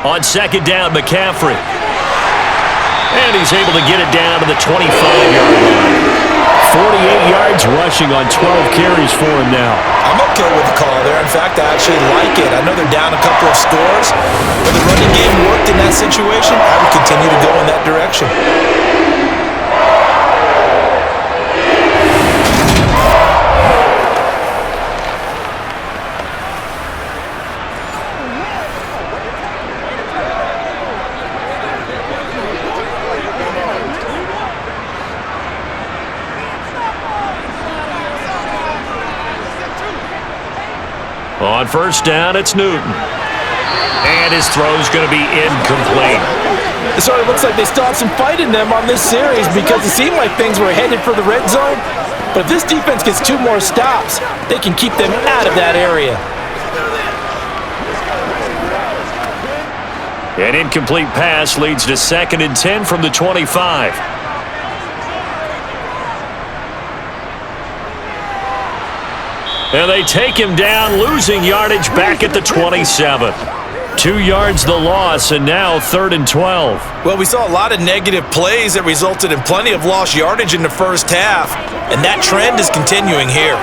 On 2nd down, McCaffrey. And he's able to get it down to the 25-yard line. 48 yards rushing on 12 carries for him now. I'm okay with the call there. In fact, I actually like it. I know they're down a couple of scores, but the running game worked in that situation. I would continue to go in that direction. On 1st down, it's Newton. And his throw's going to be incomplete. It sort of looks like they still have some fight in them on this series, because it seemed like things were headed for the red zone. But if this defense gets 2 more stops, they can keep them out of that area. An incomplete pass leads to 2nd and 10 from the 25. And they take him down, losing yardage back at the 27. 2 yards the loss, and now 3rd and 12. Well, we saw a lot of negative plays that resulted in plenty of lost yardage in the first half, and that trend is continuing here.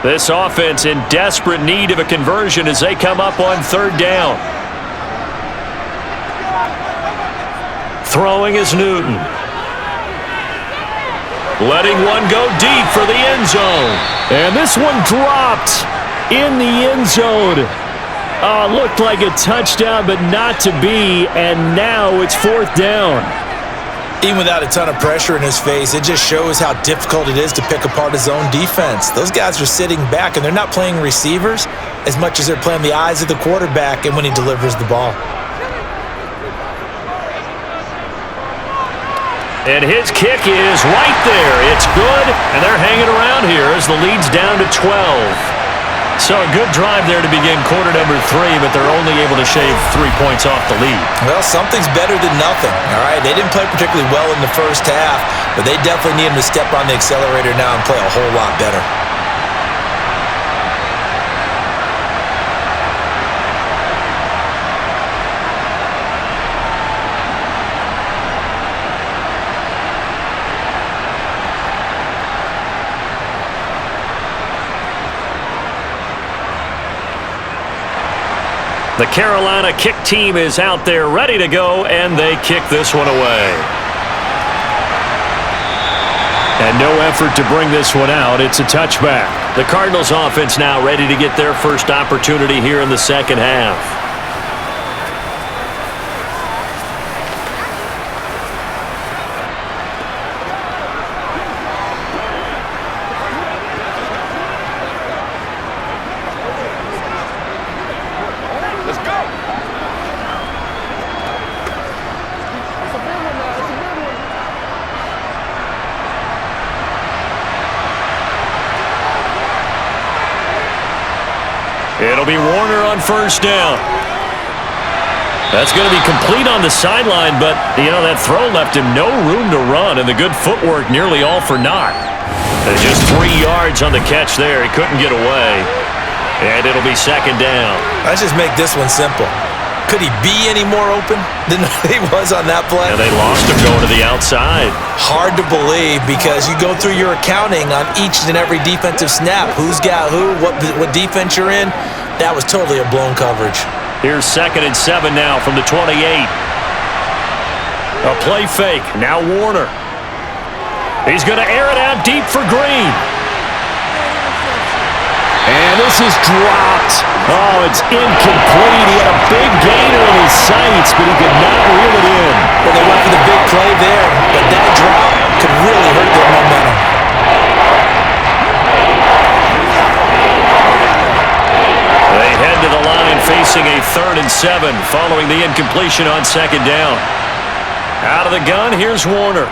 This offense in desperate need of a conversion as they come up on 3rd down. Throwing is Newton. Letting one go deep for the end zone. And this one dropped in the end zone. Looked like a touchdown, but not to be. And now it's 4th down. Even without a ton of pressure in his face, it just shows how difficult it is to pick apart his own defense. Those guys are sitting back, and they're not playing receivers as much as they're playing the eyes of the quarterback and when he delivers the ball. And his kick is right there. It's good, and they're hanging around here as the lead's down to 12. So a good drive there to begin quarter number 3, but they're only able to shave 3 points off the lead. Well, something's better than nothing, all right? They didn't play particularly well in the first half, but they definitely need him to step on the accelerator now and play a whole lot better. The Carolina kick team is out there ready to go, and they kick this one away. And no effort to bring this one out. It's a touchback. The Cardinals offense now ready to get their first opportunity here in the second half. It'll be Warner on first down. That's going to be complete on the sideline, but, that throw left him no room to run, and the good footwork nearly all for naught. There's just 3 yards on the catch there. He couldn't get away, and it'll be second down. Let's just make this one simple. Could he be any more open than he was on that play? And they lost him going to the outside. Hard to believe because you go through your accounting on each and every defensive snap. Who's got who, what defense you're in. That was totally a blown coverage. Here's 2nd and 7 now from the 28. A play fake. Now Warner. He's going to air it out deep for Green. And this is dropped. Oh, it's incomplete. He had a big gainer in his sights, but he could not reel it in. Well, they went for the big play there, but that drop could really hurt their momentum. They head to the line facing a 3rd and 7 following the incompletion on 2nd down. Out of the gun, here's Warner.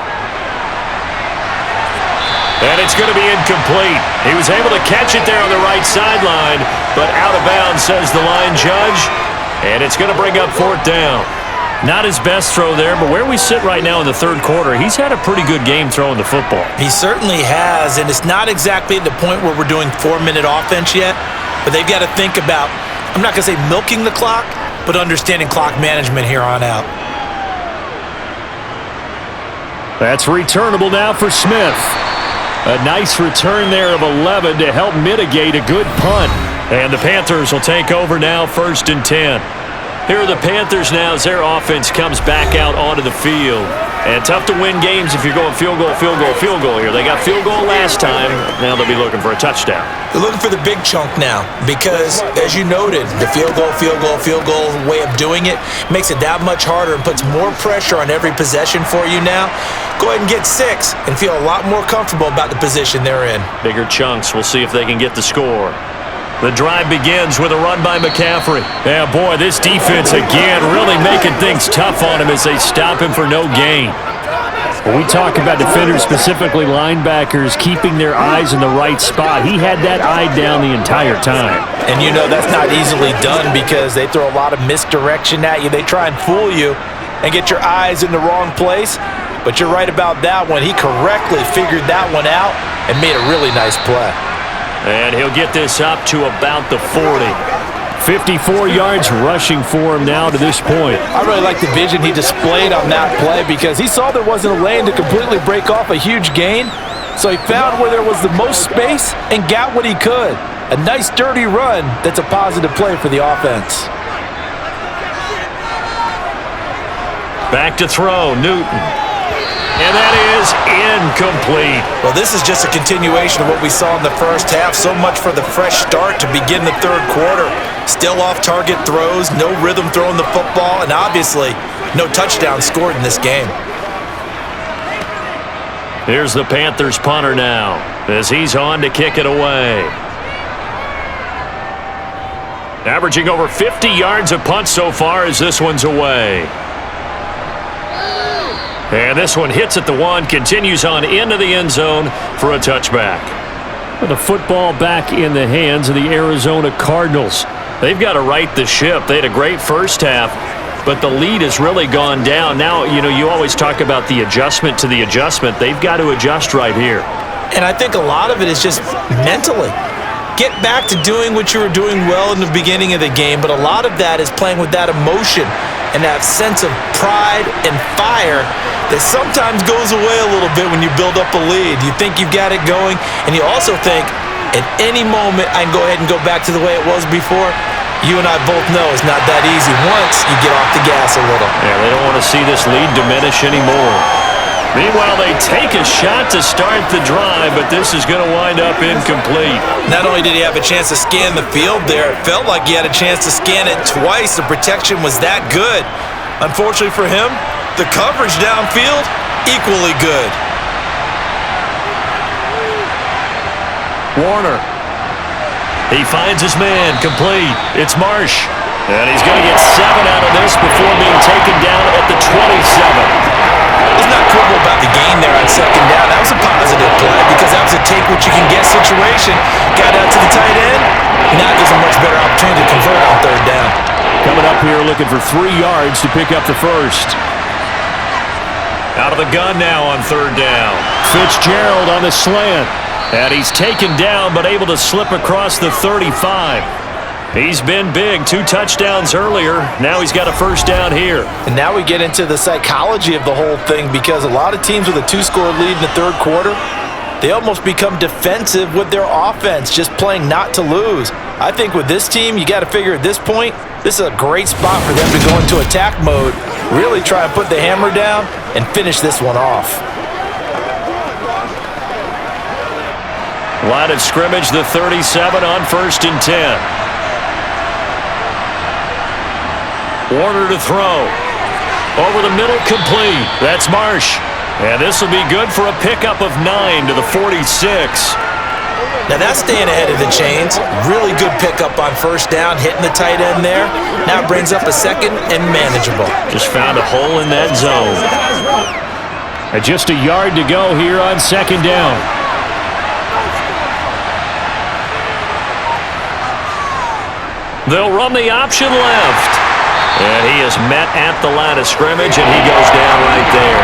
And it's going to be incomplete. He was able to catch it there on the right sideline, but out of bounds, says the line judge. And it's going to bring up 4th down. Not his best throw there, but where we sit right now in the 3rd quarter, he's had a pretty good game throwing the football. He certainly has, and it's not exactly at the point where we're doing 4-minute offense yet, but they've got to think about, I'm not going to say milking the clock, but understanding clock management here on out. That's returnable now for Smith. A nice return there of 11 to help mitigate a good punt. And the Panthers will take over now, 1st and 10. Here are the Panthers now as their offense comes back out onto the field. And tough to win games if you're going field goal here. They got field goal last time. Now they'll be looking for a touchdown. They're looking for the big chunk now because, as you noted, the field goal way of doing it makes it that much harder and puts more pressure on every possession for you now. Go ahead and get 6 and feel a lot more comfortable about the position they're in. Bigger chunks. We'll see if they can get the score. The drive begins with a run by McCaffrey. Yeah, boy, this defense again really making things tough on him as they stop him for no gain. When we talk about defenders, specifically linebackers, keeping their eyes in the right spot, he had that eye down the entire time. And that's not easily done because they throw a lot of misdirection at you. They try and fool you and get your eyes in the wrong place. But you're right about that one. He correctly figured that one out and made a really nice play. And he'll get this up to about the 40. 54 yards rushing for him now to this point. I really like the vision he displayed on that play because he saw there wasn't a lane to completely break off a huge gain. So he found where there was the most space and got what he could. A nice dirty run that's a positive play for the offense. Back to throw, Newton. And that is incomplete. Well, this is just a continuation of what we saw in the first half. So much for the fresh start to begin the 3rd quarter. Still off-target throws, no rhythm throwing the football, and obviously no touchdown scored in this game. Here's the Panthers punter now as he's on to kick it away. Averaging over 50 yards a punt so far as this one's away. And this one hits at the 1, continues on into the end zone for a touchback. The football back in the hands of the Arizona Cardinals. They've got to right the ship. They had a great first half, but the lead has really gone down. Now, you always talk about the adjustment to the adjustment. They've got to adjust right here. And I think a lot of it is just mentally. Get back to doing what you were doing well in the beginning of the game, but a lot of that is playing with that emotion and that sense of pride and fire that sometimes goes away a little bit when you build up a lead. You think you've got it going, and you also think, at any moment, I can go ahead and go back to the way it was before. You and I both know it's not that easy once you get off the gas a little. Yeah, they don't want to see this lead diminish anymore. Meanwhile, they take a shot to start the drive, but this is going to wind up incomplete. Not only did he have a chance to scan the field there, it felt like he had a chance to scan it twice. The protection was that good. Unfortunately for him, the coverage downfield, equally good. Warner. He finds his man, complete. It's Marsh. And he's going to get 7 out of this before being taken down at the 27. Let's not quibble about the gain there on second down. That was a positive play because that was a take-what-you-can-get situation. Got out to the tight end. Now gives him much better opportunity to convert on third down. Coming up here looking for 3 yards to pick up the first. Out of the gun now on third down. Fitzgerald on the slant. And he's taken down but able to slip across the 35. He's been big. 2 touchdowns earlier. Now he's got a first down here. And now we get into the psychology of the whole thing because a lot of teams with a 2-score lead in the third quarter, they almost become defensive with their offense, just playing not to lose. I think with this team, you got to figure at this point, this is a great spot for them to go into attack mode, really try and put the hammer down and finish this one off. Line of scrimmage, the 37 on 1st and 10. Warner to throw. Over the middle, complete. That's Marsh. And this will be good for a pickup of 9 to the 46. Now that's staying ahead of the chains. Really good pickup on first down, hitting the tight end there. Now it brings up a second and manageable. Just found a hole in that zone. And just a yard to go here on second down. They'll run the option left. And he is met at the line of scrimmage, and he goes down right there.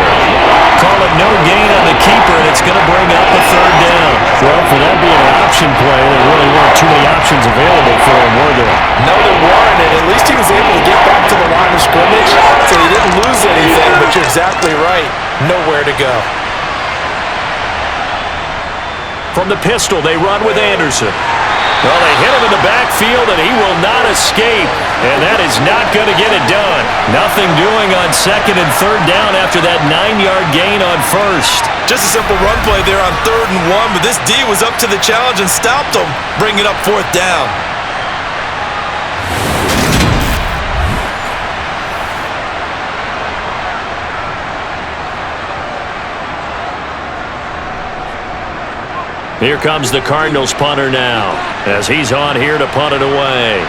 Call it no gain on the keeper, and it's going to bring up a third down. Well, for that being an option play, there really weren't too many options available for him, were there? No, there weren't, and at least he was able to get back to the line of scrimmage, so he didn't lose anything, but you're exactly right. Nowhere to go. From the pistol, they run with Anderson. Well, they hit him in the backfield, and he will not escape. And that is not going to get it done. Nothing doing on second and third down after that 9-yard gain on first. Just a simple run play there on 3rd and 1, but this D was up to the challenge and stopped him, bringing up 4th down. Here comes the Cardinals punter now, as he's on here to punt it away.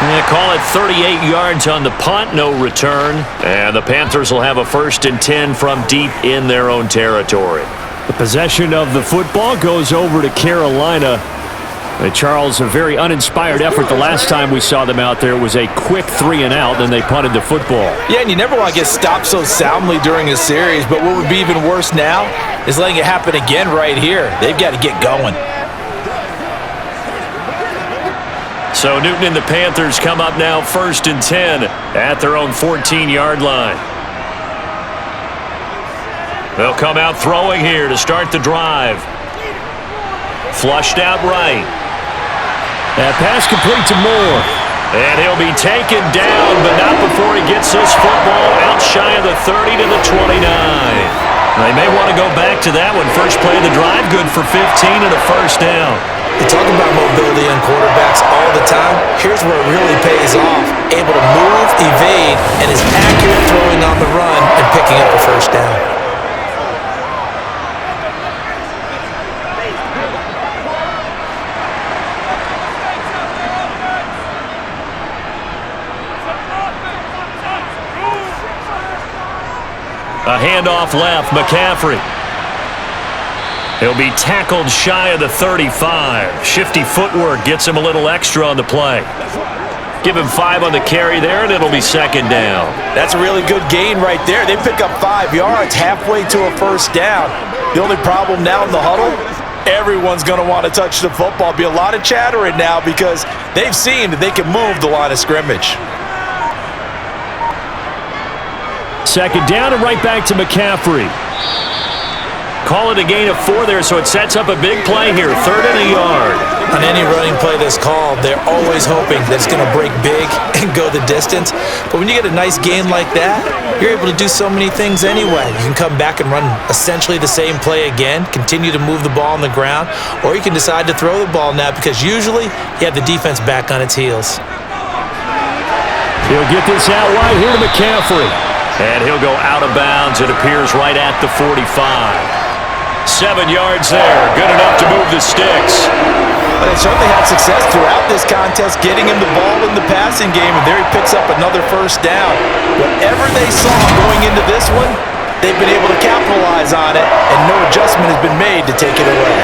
They call it 38 yards on the punt, no return. And the Panthers will have a 1st and 10 from deep in their own territory. The possession of the football goes over to Carolina. Charles, a very uninspired effort the last time we saw them out there. It was a quick 3 and out, then they punted the football. Yeah, and you never want to get stopped so soundly during a series, but what would be even worse now is letting it happen again right here. They've got to get going. So Newton and the Panthers come up now 1st and 10 at their own 14-yard line. They'll come out throwing here to start the drive. Flushed out right. That pass complete to Moore. And he'll be taken down, but not before he gets this football out shy of the 30 to the 29. They may want to go back to that one. First play of the drive, good for 15 and a first down. You talk about mobility on quarterbacks all the time. Here's where it really pays off. Able to move, evade, and is accurate throwing on the run and picking up a first down. A handoff left, McCaffrey. He'll be tackled shy of the 35. Shifty footwork gets him a little extra on the play. Give him 5 on the carry there, and it'll be second down. That's a really good gain right there. They pick up 5 yards halfway to a first down. The only problem now in the huddle, everyone's going to want to touch the football. Be a lot of chattering now because they've seen that they can move the line of scrimmage. Second down and right back to McCaffrey. Call it a gain of 4 there, so it sets up a big play here. 3rd and a yard. On any running play that's called, they're always hoping that it's going to break big and go the distance. But when you get a nice gain like that, you're able to do so many things anyway. You can come back and run essentially the same play again, continue to move the ball on the ground, or you can decide to throw the ball now because usually you have the defense back on its heels. He'll get this out wide here to McCaffrey. And he'll go out of bounds, it appears, right at the 45. 7 yards there, good enough to move the sticks. But they certainly had success throughout this contest, getting him the ball in the passing game, and there he picks up another first down. Whatever they saw going into this one, they've been able to capitalize on it, and no adjustment has been made to take it away.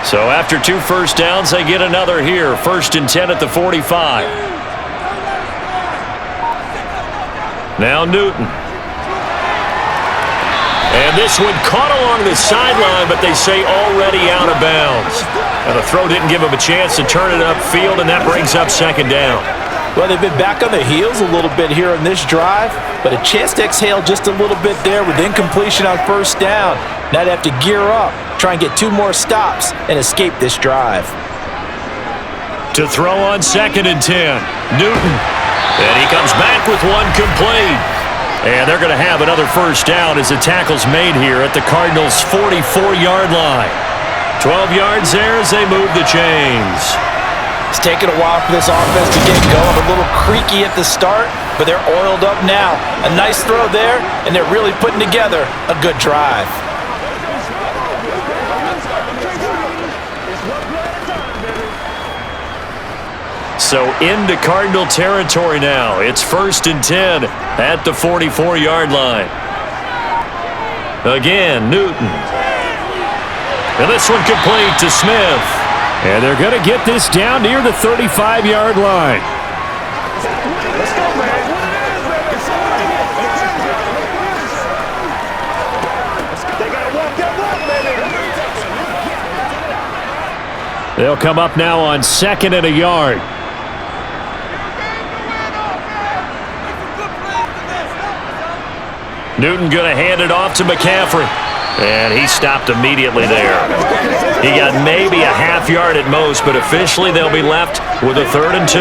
So after 2 first downs, they get another here. 1st and 10 at the 45. Now Newton. And this one caught along the sideline, but they say already out of bounds. And the throw didn't give him a chance to turn it upfield, and that brings up 2nd down. Well, they've been back on their heels a little bit here on this drive, but a chance to exhale just a little bit there with incompletion on 1st down. Now they have to gear up, try and get 2 more stops, and escape this drive. To throw on 2nd and 10, Newton. And he comes back with one complete. And they're going to have another first down as the tackle's made here at the Cardinals' 44-yard line. 12 yards there as they move the chains. It's taken a while for this offense to get going. A little creaky at the start, but they're oiled up now. A nice throw there, and they're really putting together a good drive. So into Cardinal territory now. It's 1st and 10 at the 44-yard line. Again, Newton. And this one complete to Smith. And they're going to get this down near the 35-yard line. Let's go, man. They got to walk that walk, baby. They'll come up now on 2nd and a yard. Newton going to hand it off to McCaffrey. And he stopped immediately there. He got maybe a half yard at most, but officially they'll be left with a 3rd and 2.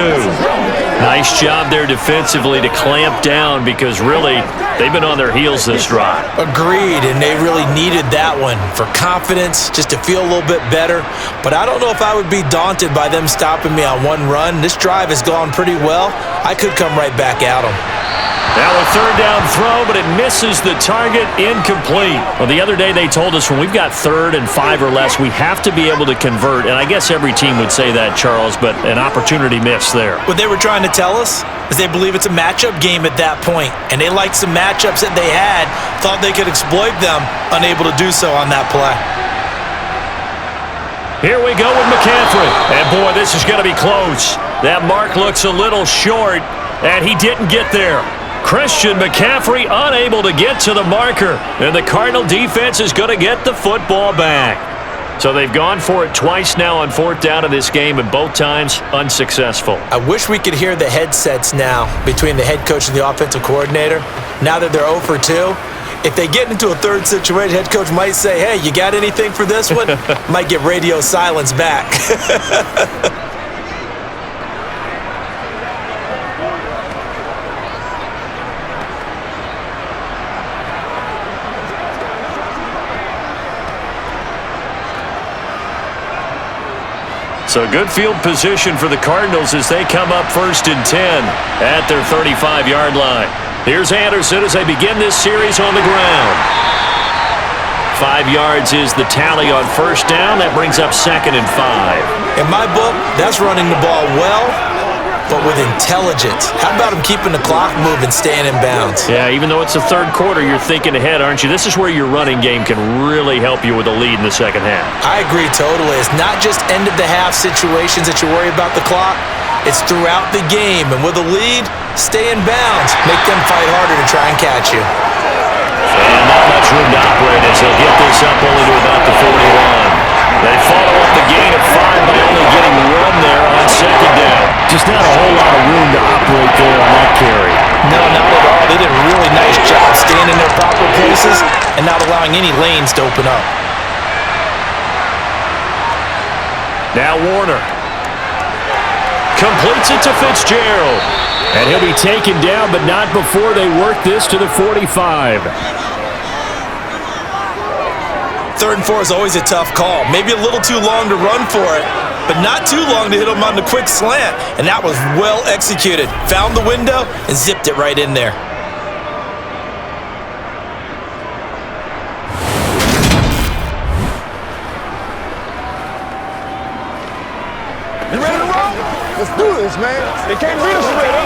Nice job there defensively to clamp down because really they've been on their heels this drive. Agreed, and they really needed that one for confidence, just to feel a little bit better. But I don't know if I would be daunted by them stopping me on one run. This drive has gone pretty well. I could come right back at them. Now a 3rd down throw, but it misses the target, incomplete. Well, the other day they told us when we've got 3rd and 5 or less, we have to be able to convert. And I guess every team would say that, Charles, but an opportunity missed there. What they were trying to tell us is they believe it's a matchup game at that point, and they liked some matchups that they had, thought they could exploit them, unable to do so on that play. Here we go with McCaffrey. And boy, this is going to be close. That mark looks a little short, and he didn't get there. Christian McCaffrey unable to get to the marker, and the Cardinal defense is going to get the football back. So they've gone for it twice now on 4th down in this game, and both times unsuccessful. I wish we could hear the headsets now between the head coach and the offensive coordinator. Now that they're 0 for 2, if they get into a 3rd situation, head coach might say, hey, you got anything for this one? Might get radio silence back. So good field position for the Cardinals as they come up 1st and 10 at their 35-yard line. Here's Anderson as they begin this series on the ground. 5 yards is the tally on 1st down. That brings up 2nd and 5. In my book, that's running the ball well, but with intelligence. How about him keeping the clock moving, staying in bounds? Yeah, even though it's the 3rd quarter, you're thinking ahead, aren't you? This is where your running game can really help you with a lead in the 2nd half. I agree totally. It's not just end-of-the-half situations that you worry about the clock. It's throughout the game. And with a lead, stay in bounds. Make them fight harder to try and catch you. And not much room to operate as they'll get this up only to about the 41. They follow up the gain of 5 by only getting 1 there on 2nd down. Just not a whole allowing any lanes to open up. Now Warner. Completes it to Fitzgerald. And he'll be taken down, but not before they work this to the 45. 3rd and 4 is always a tough call. Maybe a little too long to run for it, but not too long to hit him on the quick slant. And that was well executed. Found the window and zipped it right in there. You ready to roll? Let's do this, man. They can't beat us already.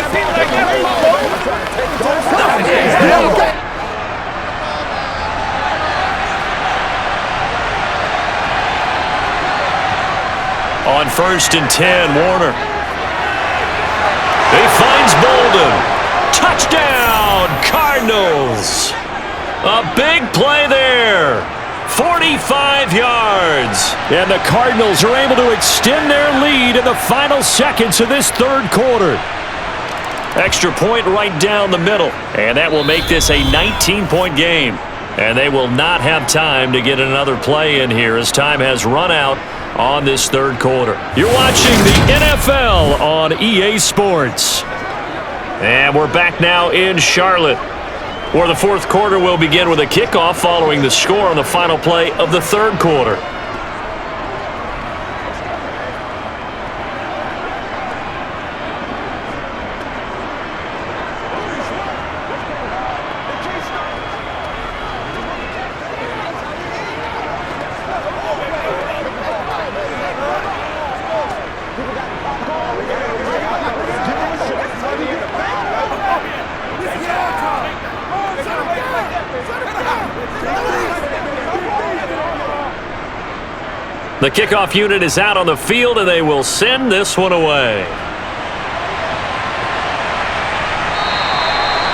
On 1st and 10, Warner. He finds Bolden. Touchdown, Cardinals. A big play there. 45 yards. And the Cardinals are able to extend their lead in the final seconds of this 3rd quarter. Extra point right down the middle. And that will make this a 19-point game. And they will not have time to get another play in here as time has run out on this 3rd quarter. You're watching the NFL on EA Sports. And we're back now in Charlotte, where the 4th quarter will begin with a kickoff following the score on the final play of the 3rd quarter. The kickoff unit is out on the field, and they will send this one away.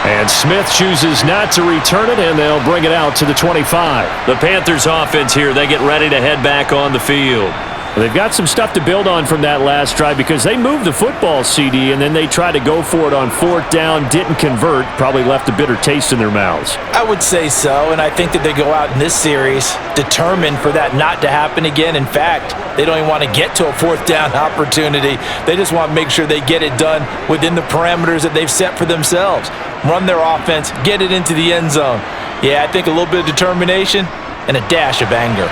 And Smith chooses not to return it, and they'll bring it out to the 25. The Panthers offense here, they get ready to head back on the field. They've got some stuff to build on from that last drive because they moved the football, CD, and then they tried to go for it on 4th down, didn't convert, probably left a bitter taste in their mouths. I would say so, and I think that they go out in this series determined for that not to happen again. In fact, they don't even want to get to a 4th down opportunity. They just want to make sure they get it done within the parameters that they've set for themselves. Run their offense, get it into the end zone. Yeah, I think a little bit of determination and a dash of anger.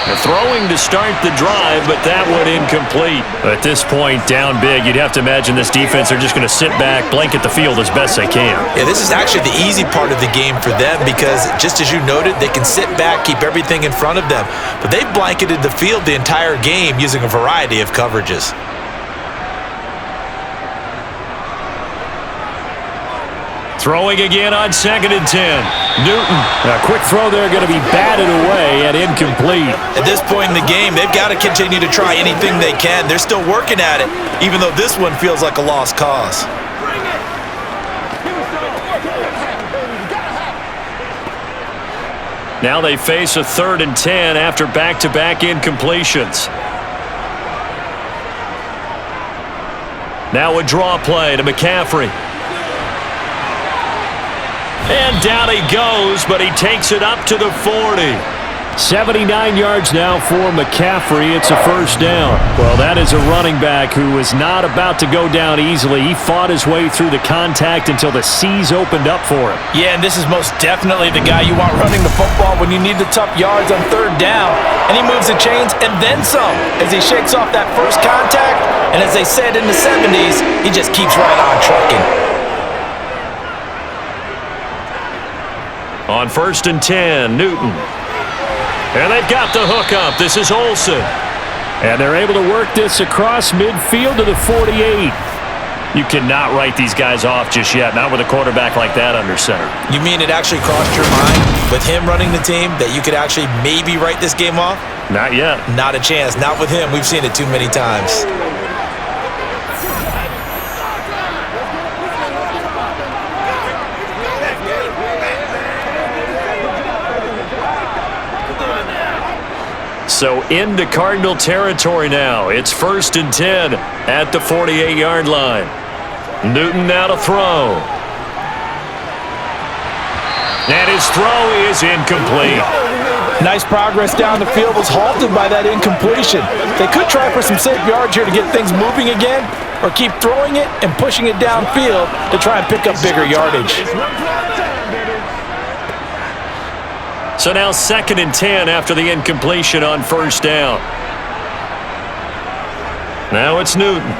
They're throwing to start the drive, but that one incomplete. At this point, down big, you'd have to imagine this defense are just going to sit back, blanket the field as best they can. Yeah, this is actually the easy part of the game for them because, just as you noted, they can sit back, keep everything in front of them. But they've blanketed the field the entire game using a variety of coverages. Throwing again on 2nd and 10. Newton. A quick throw there going to be batted away and incomplete. At this point in the game, they've got to continue to try anything they can. They're still working at it, even though this one feels like a lost cause. Now they face a 3rd and 10 after back-to-back incompletions. Now a draw play to McCaffrey. And down he goes, but he takes it up to the 40. 79 yards now for McCaffrey. It's a 1st down. Well, that is a running back who is not about to go down easily. He fought his way through the contact until the seas opened up for him. Yeah, and this is most definitely the guy you want running the football when you need the tough yards on 3rd down. And he moves the chains and then some as he shakes off that first contact. And as they said in the 70s, he just keeps right on trucking. On 1st and 10, Newton. And they've got the hook up. This is Olsen. And they're able to work this across midfield to the 48. You cannot write these guys off just yet, not with a quarterback like that under center. You mean it actually crossed your mind with him running the team that you could actually maybe write this game off? Not yet. Not a chance. Not with him. We've seen it too many times. So into Cardinal territory now. It's 1st and 10 at the 48-yard line. Newton now to throw. And his throw is incomplete. Nice progress down the field was halted by that incompletion. They could try for some safe yards here to get things moving again, or keep throwing it and pushing it downfield to try and pick up bigger yardage. So now 2nd and 10 after the incompletion on first down. Now it's Newton.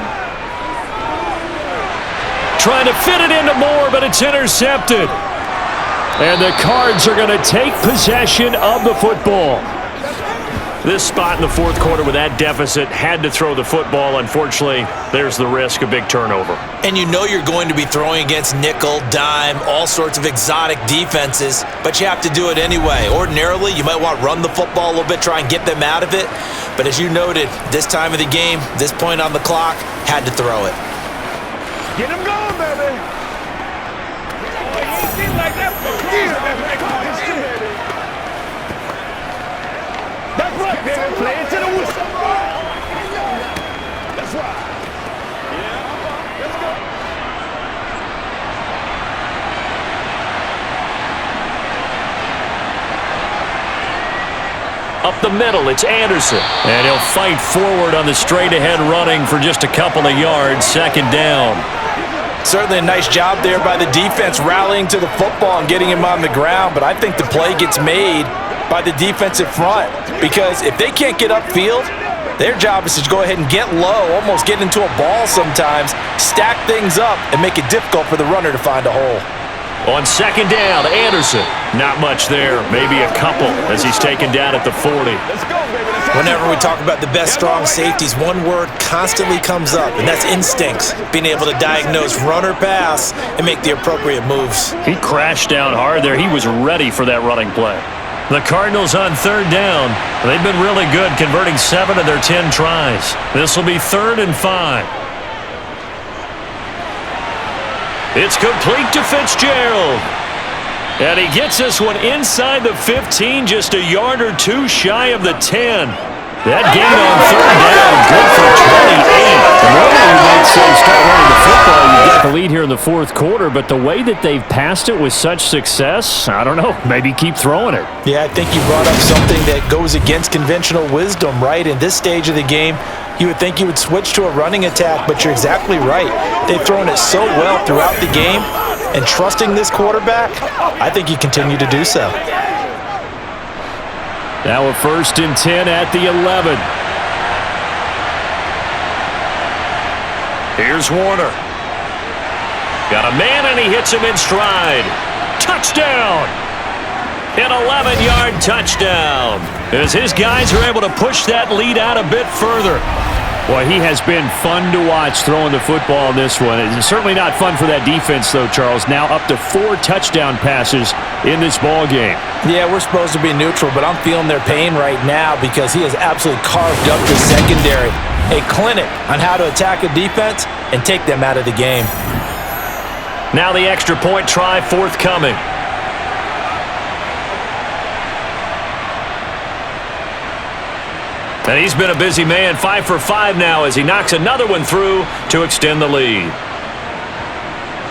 Trying to fit it into Moore, but it's intercepted. And the Cards are going to take possession of the football. This spot in the fourth quarter with that deficit had to throw the football. Unfortunately, there's the risk of big turnover. And you know you're going to be throwing against nickel, dime, all sorts of exotic defenses, but you have to do it anyway. Ordinarily, you might want to run the football a little bit, try and get them out of it. But as you noted, this time of the game, this point on the clock, had to throw it. Get him going, baby. That's right, baby. Play it to the whistle. That's right. Yeah, let's go. Up the middle, it's Anderson. And he'll fight forward on the straight-ahead running for just a couple of yards. 2nd down. Certainly a nice job there by the defense rallying to the football and getting him on the ground, but I think the play gets made by the defensive front, because if they can't get upfield, their job is to go ahead and get low, almost get into a ball sometimes, stack things up, and make it difficult for the runner to find a hole. On 2nd down, Anderson. Not much there, maybe a couple as he's taken down at the 40. Let's go, baby. Whenever we talk about the best strong safeties, one word constantly comes up, and that's instincts. Being able to diagnose run or pass and make the appropriate moves. He crashed down hard there. He was ready for that running play. The Cardinals on 3rd down. They've been really good, converting 7 of their 10 tries. This will be 3rd and 5. It's complete to Fitzgerald. And he gets this one inside the 15, just a yard or two shy of the 10. That gain on 3rd down, good for 28. Normally you might say start running the football. You've got the lead here in the fourth quarter, but the way that they've passed it with such success, I don't know, maybe keep throwing it. Yeah, I think you brought up something that goes against conventional wisdom, right? In this stage of the game, you would think you would switch to a running attack, but you're exactly right. They've thrown it so well throughout the game, and trusting this quarterback, I think you continue to do so. Now a 1st and 10 at the 11. Here's Warner. Got a man, and he hits him in stride. Touchdown! An 11-yard touchdown, as his guys are able to push that lead out a bit further. Boy, he has been fun to watch throwing the football in this one. It's certainly not fun for that defense, though, Charles. Now up to 4 touchdown passes in this ball game. Yeah, we're supposed to be neutral, but I'm feeling their pain right now because he has absolutely carved up the secondary. A clinic on how to attack a defense and take them out of the game. Now the extra point try forthcoming. And he's been a busy man, 5 for 5 now as he knocks another one through to extend the lead.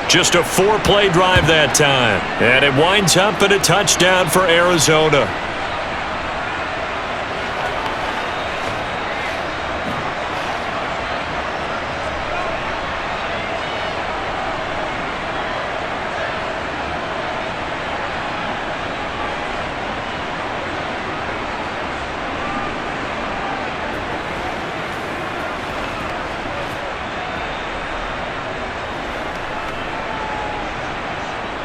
Just a 4-play drive that time. And it winds up in a touchdown for Arizona.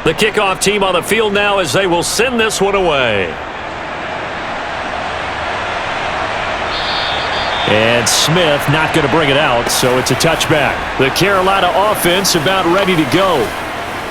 The kickoff team on the field now as they will send this one away. And Smith not going to bring it out, so it's a touchback. The Carolina offense about ready to go.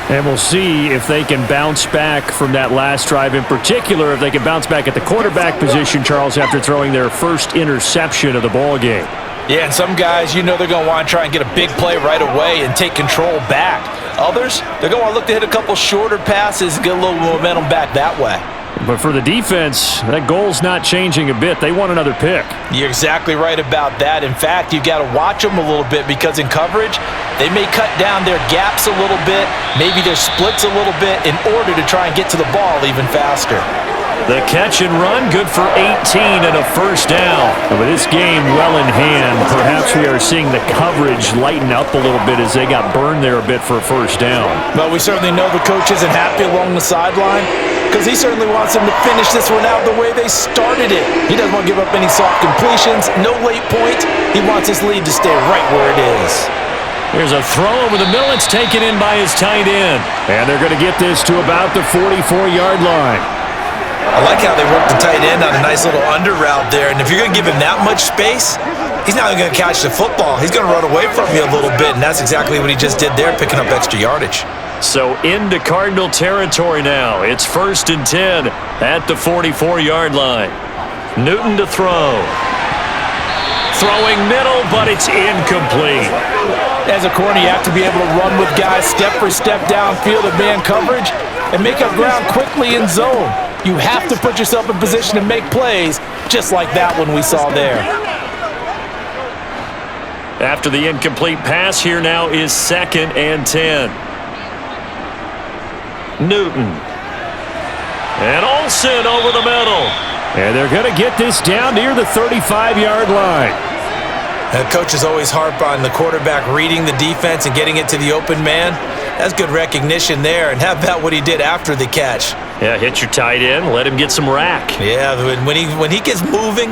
And we'll see if they can bounce back from that last drive, in particular if they can bounce back at the quarterback position, Charles, after throwing their first interception of the ball game. Yeah, and some guys, you know they're going to want to try and get a big play right away and take control back. Others, they're going to want to look to hit a couple shorter passes and get a little momentum back that way. But for the defense, that goal's not changing a bit. They want another pick. You're exactly right about that. In fact, you got to watch them a little bit because in coverage, they may cut down their gaps a little bit, maybe their splits a little bit in order to try and get to the ball even faster. The catch and run, good for 18 and a first down. And with this game well in hand, perhaps we are seeing the coverage lighten up a little bit as they got burned there a bit for a first down. But we certainly know the coach isn't happy along the sideline because he certainly wants them to finish this one out the way they started it. He doesn't want to give up any soft completions, no late points. He wants his lead to stay right where it is. Here's a throw over the middle. It's taken in by his tight end. And they're going to get this to about the 44-yard line. I like how they worked the tight end on a nice little under route there. And if you're going to give him that much space, he's not even going to catch the football. He's going to run away from you a little bit, and that's exactly what he just did there, picking up extra yardage. So into Cardinal territory now. It's 1st and 10 at the 44-yard line. Newton to throw. Throwing middle, but it's incomplete. As a corner, you have to be able to run with guys step for step downfield of man coverage and make up ground quickly in zone. You have to put yourself in position to make plays, just like that one we saw there. After the incomplete pass, here now is 2nd and 10. Newton. And Olsen over the middle. And they're going to get this down near the 35-yard line. Coaches always harp on the quarterback reading the defense and getting it to the open man. That's good recognition there. And how about what he did after the catch? Yeah, hit your tight end, let him get some rack. Yeah, when he gets moving,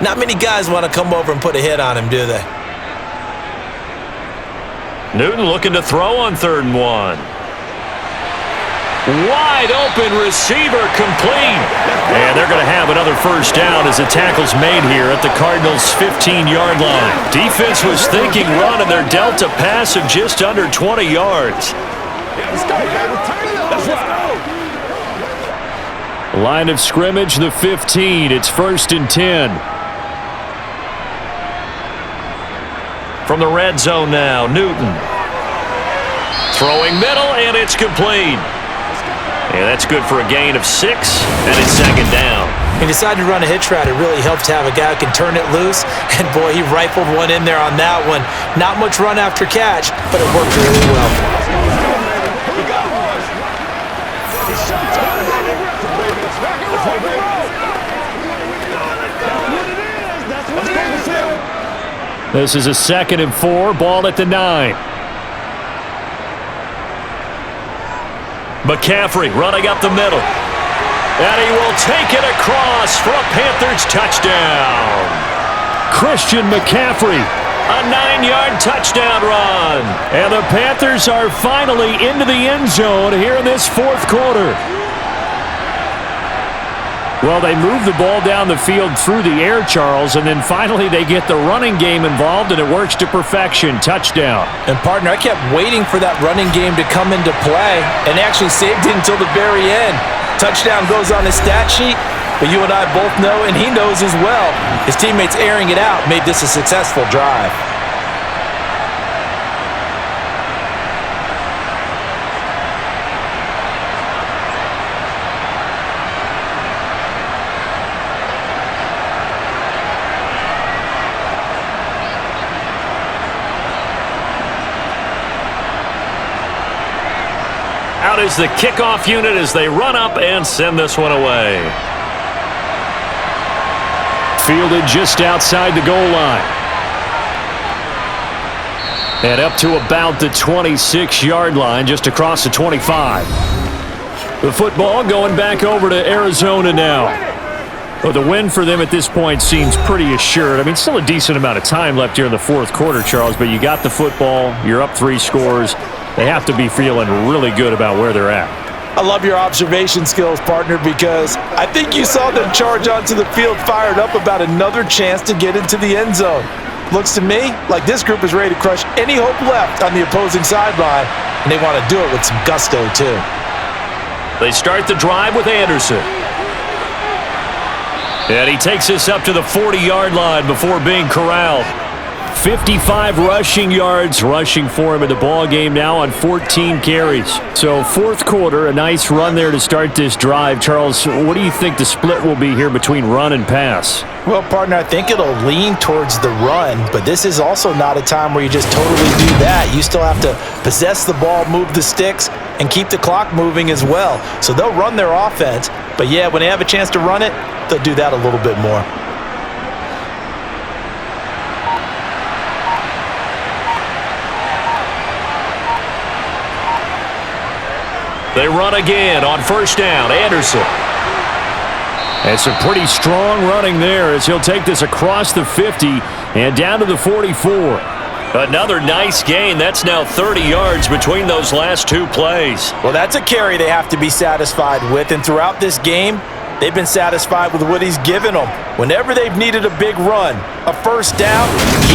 not many guys want to come over and put a hit on him, do they? Newton looking to throw on 3rd and 1. Wide open receiver complete. And they're going to have another first down as the tackle's made here at the Cardinals' 15-yard line. Defense was thinking run, and they're dealt a pass of just under 20 yards. Line of scrimmage, the 15. It's 1st and 10. From the red zone now, Newton. Throwing middle, and it's complete. And that's good for a gain of 6, and it's 2nd down. He decided to run a hitch route. It really helps to have a guy who can turn it loose. And, boy, he rifled one in there on that one. Not much run after catch, but it worked really well. This is a 2nd and 4, ball at the 9. McCaffrey running up the middle. And he will take it across for a Panthers touchdown. Christian McCaffrey, a 9-yard touchdown run. And the Panthers are finally into the end zone here in this 4th quarter. Well, they move the ball down the field through the air, Charles, and then finally they get the running game involved, and it works to perfection. Touchdown. And, partner, I kept waiting for that running game to come into play and actually saved it until the very end. Touchdown goes on his stat sheet, but you and I both know, and he knows as well, his teammates airing it out made this a successful drive. Out is the kickoff unit as they run up and send this one away. Fielded just outside the goal line. And up to about the 26-yard line, just across the 25. The football going back over to Arizona now. Well, the win for them at this point seems pretty assured. I mean, still a decent amount of time left here in the 4th quarter, Charles, but you got the football, you're up 3 scores. They have to be feeling really good about where they're at. I love your observation skills, partner, because I think you saw them charge onto the field fired up about another chance to get into the end zone. Looks to me like this group is ready to crush any hope left on the opposing sideline, and they want to do it with some gusto, too. They start the drive with Anderson. And he takes us up to the 40-yard line before being corralled. 55 rushing yards rushing for him in the ball game now on 14 carries. So fourth quarter, a nice run there to start this drive. Charles, what do you think the split will be here between run and pass? Well, partner, I think it'll lean towards the run, but this is also not a time where you just totally do that. You still have to possess the ball, move the sticks, and keep the clock moving as well. So they'll run their offense, but yeah, when they have a chance to run it, they'll do that a little bit more. They run again on first down. Anderson. And some pretty strong running there as he'll take this across the 50 and down to the 44. Another nice gain. That's now 30 yards between those last two plays. Well, that's a carry they have to be satisfied with, and throughout this game, they've been satisfied with what he's given them. Whenever they've needed a big run, a first down,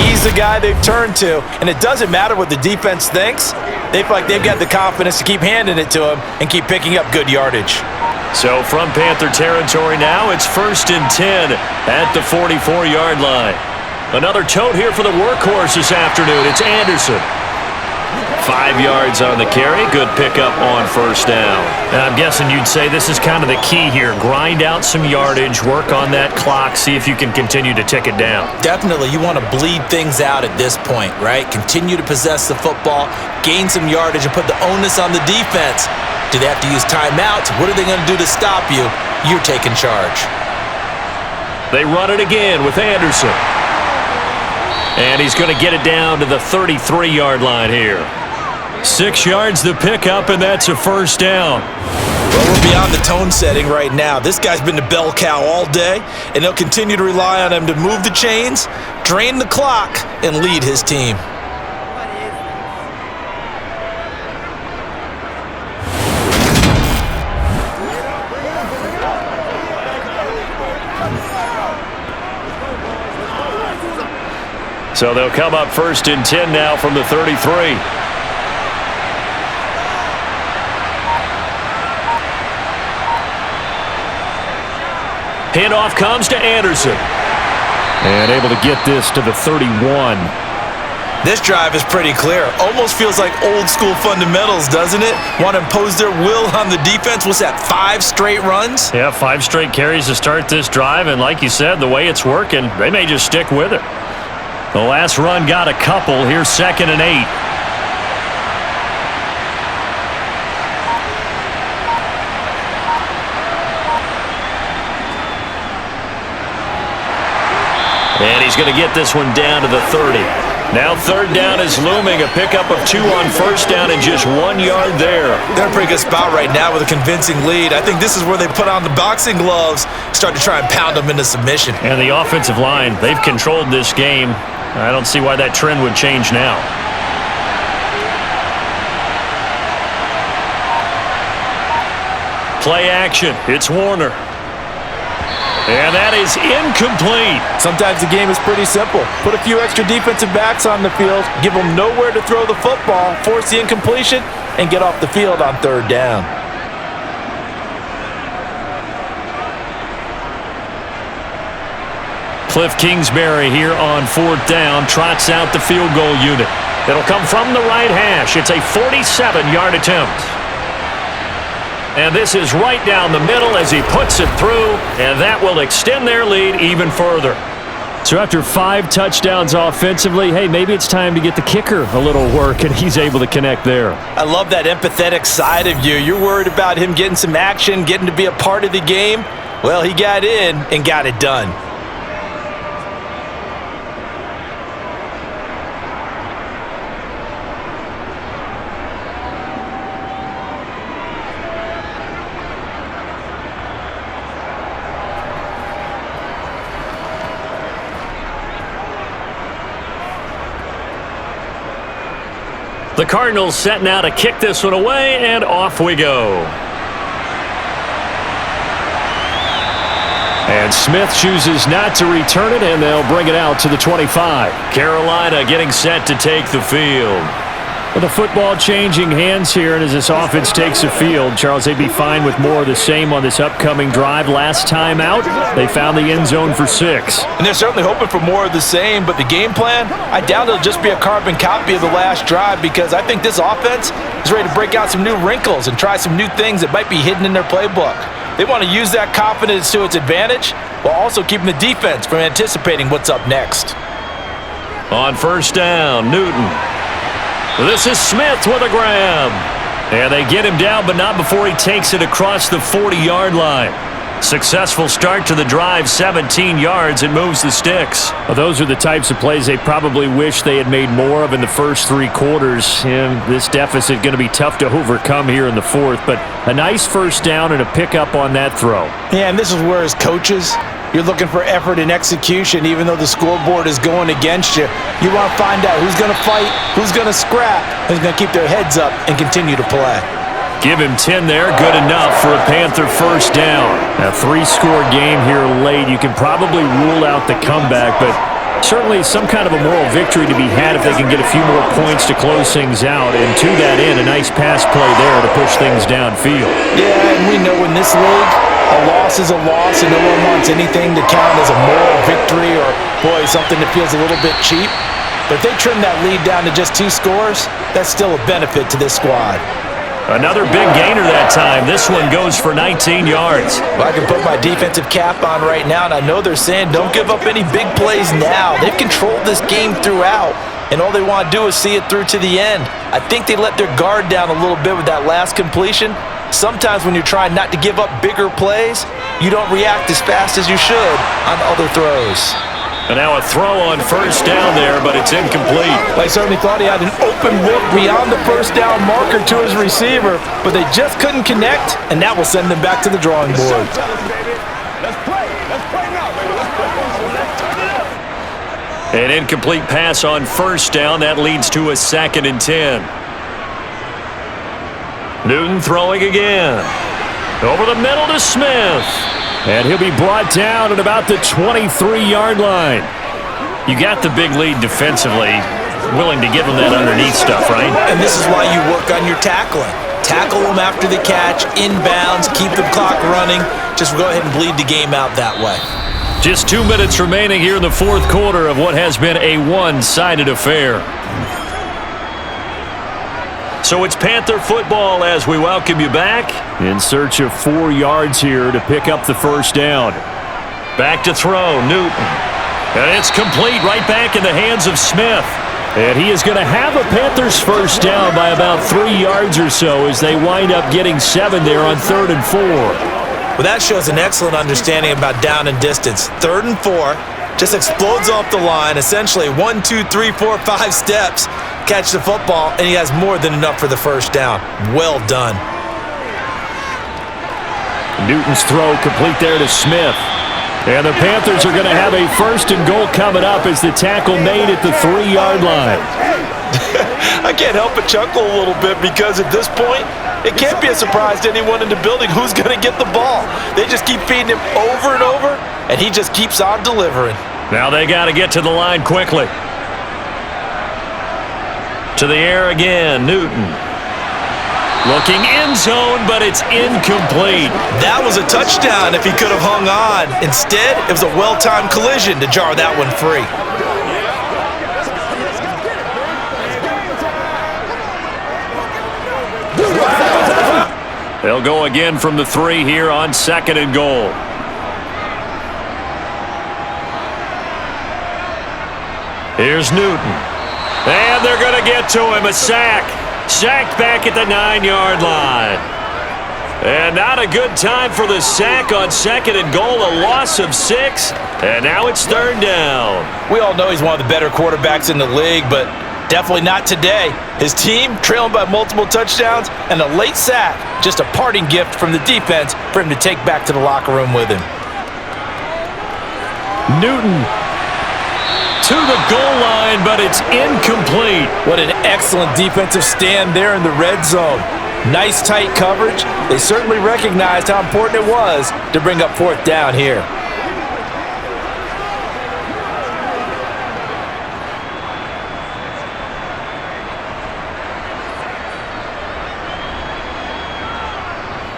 he's the guy they've turned to. And it doesn't matter what the defense thinks. They feel like they've got the confidence to keep handing it to him and keep picking up good yardage. So from Panther territory now, it's 1st and 10 at the 44-yard line. Another tote here for the workhorse this afternoon. It's Anderson. 5 yards on the carry. Good pickup on first down. I'm guessing you'd say this is kind of the key here. Grind out some yardage, work on that clock, see if you can continue to tick it down. Definitely, you want to bleed things out at this point, right? Continue to possess the football, gain some yardage, and put the onus on the defense. Do they have to use timeouts? What are they going to do to stop you? You're taking charge. They run it again with Anderson. And he's going to get it down to the 33-yard line here. 6 yards the pickup, and that's a first down. Well, we're beyond the tone setting right now. This guy's been the bell cow all day, and they'll continue to rely on him to move the chains, drain the clock, and lead his team. So they'll come up 1st and 10 now from the 33. Handoff comes to Anderson. And able to get this to the 31. This drive is pretty clear. Almost feels like old school fundamentals, doesn't it? Want to impose their will on the defense. What's that, 5 straight runs? Yeah, 5 straight carries to start this drive. And like you said, the way it's working, they may just stick with it. The last run got a couple. Here's 2nd and 8. And he's going to get this one down to the 30. Now 3rd down is looming. A pickup of 2 on first down and just 1 yard there. They're in a pretty good spot right now with a convincing lead. I think this is where they put on the boxing gloves, start to try and pound them into submission. And the offensive line, they've controlled this game. I don't see why that trend would change now. Play action. It's Warner. And that is incomplete. Sometimes the game is pretty simple. Put a few extra defensive backs on the field, give them nowhere to throw the football, force the incompletion, and get off the field on 3rd down. Cliff Kingsbury here on 4th down, trots out the field goal unit. It'll come from the right hash. It's a 47-yard attempt. And this is right down the middle as he puts it through, and that will extend their lead even further. So after 5 touchdowns offensively, hey, maybe it's time to get the kicker a little work, and he's able to connect there. I love that empathetic side of you. You're worried about him getting some action, getting to be a part of the game. Well, he got in and got it done. The Cardinals set now to kick this one away, and off we go. And Smith chooses not to return it, and they'll bring it out to the 25. Carolina getting set to take the field. With the football changing hands here, and as this offense takes the field, Charles, they'd be fine with more of the same on this upcoming drive. Last time out, they found the end zone for 6. And they're certainly hoping for more of the same, but the game plan, I doubt it'll just be a carbon copy of the last drive, because I think this offense is ready to break out some new wrinkles and try some new things that might be hidden in their playbook. They want to use that confidence to its advantage while also keeping the defense from anticipating what's up next. On first down, Newton. This is Smith with a grab. And they get him down, but not before he takes it across the 40-yard line. Successful start to the drive, 17 yards, and moves the sticks. Well, those are the types of plays they probably wish they had made more of in the first 3 quarters. And this deficit going to be tough to overcome here in the 4th, but a nice first down and a pickup on that throw. Yeah, and this is where as coaches, you're looking for effort and execution, even though the scoreboard is going against you. You want to find out who's going to fight, who's going to scrap, who's going to keep their heads up and continue to play. Give him 10 there, good enough for a Panther first down. A 3-score game here late. You can probably rule out the comeback, but certainly some kind of a moral victory to be had if they can get a few more points to close things out. And to that end, a nice pass play there to push things downfield. Yeah, and we know in this league, a loss is a loss, and no one wants anything to count as a moral victory or, boy, something that feels a little bit cheap. But if they trim that lead down to just 2 scores, that's still a benefit to this squad. Another big gainer that time. This one goes for 19 yards. Well, I can put my defensive cap on right now, and I know they're saying don't give up any big plays now. They've controlled this game throughout, and all they want to do is see it through to the end. I think they let their guard down a little bit with that last completion. Sometimes when you're trying not to give up bigger plays, you don't react as fast as you should on other throws. And now a throw on first down there, but it's incomplete. I certainly thought he had an open look beyond the first down marker to his receiver, but they just couldn't connect, and that will send them back to the drawing board. Let's play. Let's play now, baby. Let's play. An incomplete pass on first down. That leads to a 2nd and 10. Newton throwing again. Over the middle to Smith. And he'll be brought down at about the 23-yard line. You got the big lead defensively. Willing to give them that underneath stuff, right? And this is why you work on your tackling. Tackle them after the catch, inbounds, keep the clock running. Just go ahead and bleed the game out that way. Just 2 minutes remaining here in the 4th quarter of what has been a one-sided affair. So it's Panther football as we welcome you back. In search of 4 yards here to pick up the first down. Back to throw, Newton. And it's complete right back in the hands of Smith. And he is going to have a Panthers first down by about 3 yards or so as they wind up getting 7 there on 3rd and 4. Well, that shows an excellent understanding about down and distance. 3rd and 4, just explodes off the line. Essentially 1, 2, 3, 4, 5 steps. Catch the football, and he has more than enough for the first down. Well done. Newton's throw complete there to Smith. And the Panthers are going to have a 1st and goal coming up as the tackle made at the 3-yard line. I can't help but chuckle a little bit because at this point, it can't be a surprise to anyone in the building who's going to get the ball. They just keep feeding him over and over, and he just keeps on delivering. Now they got to get to the line quickly. To the air again, Newton. Looking end zone, but it's incomplete. That was a touchdown if he could have hung on. Instead, it was a well-timed collision to jar that one free. They'll go again from the 3 here on 2nd and goal. Here's Newton. And they're going to get to him. A sack. Sacked back at the 9-yard line. And not a good time for the sack on 2nd and goal. A loss of 6. And now it's 3rd down. We all know he's one of the better quarterbacks in the league, but definitely not today. His team trailing by multiple touchdowns and a late sack. Just a parting gift from the defense for him to take back to the locker room with him. Newton to the goal line, but it's incomplete. What an excellent defensive stand there in the red zone. Nice tight coverage. They certainly recognized how important it was to bring up 4th down here.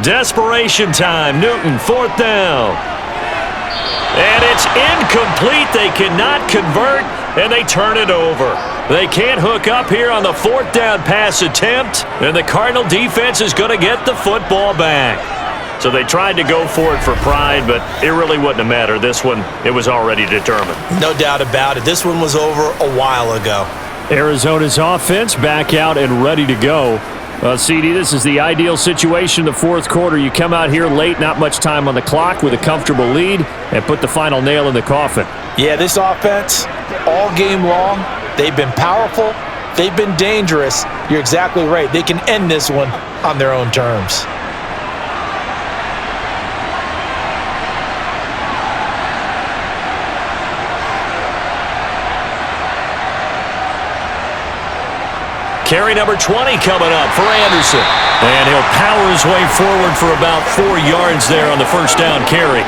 Desperation time. Newton, 4th down. And it's incomplete. They cannot convert, and they turn it over. They can't hook up here on the 4th down pass attempt, and the Cardinal defense is going to get the football back. So they tried to go for it for pride, but it really wouldn't have mattered. This one, it was already determined. No doubt about it. This one was over a while ago. Arizona's offense back out and ready to go. CD, this is the ideal situation in the 4th quarter. You come out here late, not much time on the clock, with a comfortable lead, and put the final nail in the coffin. Yeah, this offense, all game long, they've been powerful, they've been dangerous. You're exactly right. They can end this one on their own terms. Carry number 20 coming up for Anderson. And he'll power his way forward for about 4 yards there on the 1st down carry.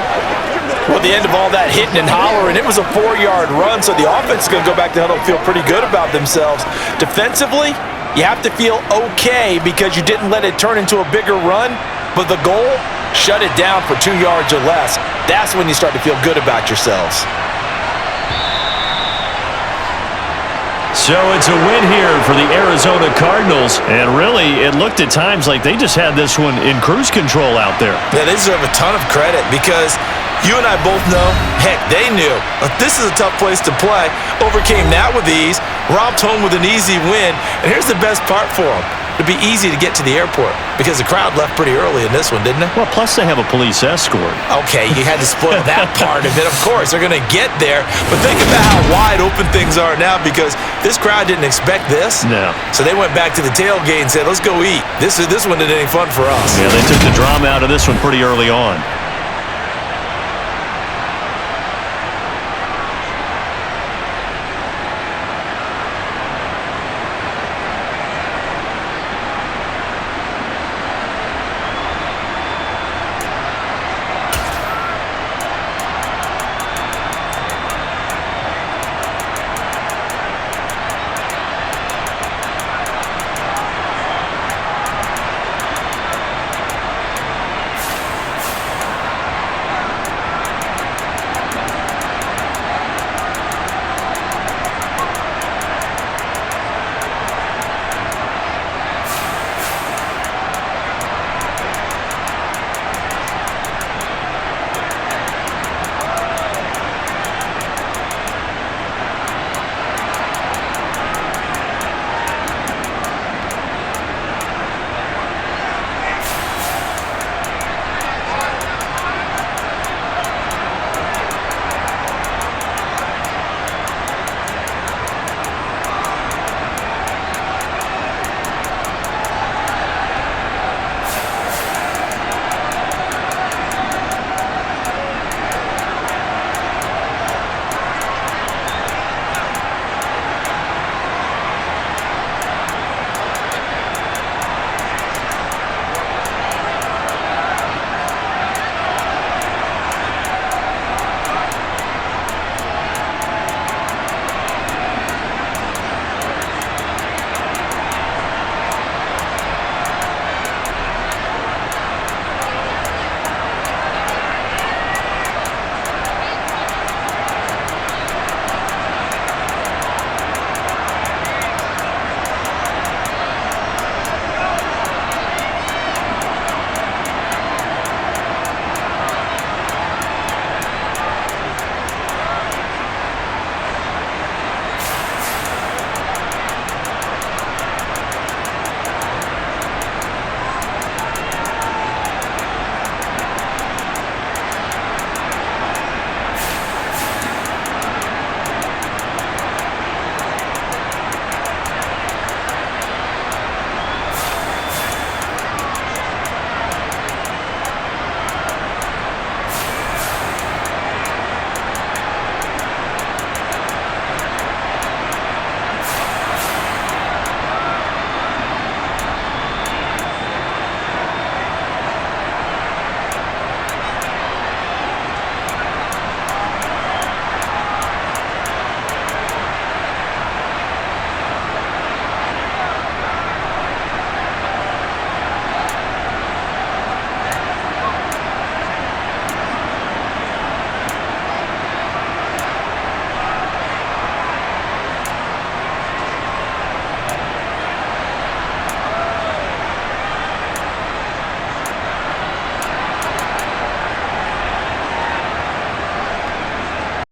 Well, the end of all that hitting and hollering, it was a 4-yard run, so the offense is going to go back to huddle and feel pretty good about themselves. Defensively, you have to feel okay because you didn't let it turn into a bigger run, but the goal, shut it down for 2 yards or less. That's when you start to feel good about yourselves. So it's a win here for the Arizona Cardinals. And really, it looked at times like they just had this one in cruise control out there. Yeah, they deserve a ton of credit because you and I both know, heck, they knew. This is a tough place to play. Overcame that with ease, robbed home with an easy win. And here's the best part for them. It'd be easy to get to the airport because the crowd left pretty early in this one, didn't it? Well, plus they have a police escort. Okay, you had to spoil that part of it. Of course, they're going to get there. But think about how wide open things are now because this crowd didn't expect this. No. So they went back to the tailgate and said, let's go eat. This one isn't any fun for us. Yeah, they took the drama out of this one pretty early on.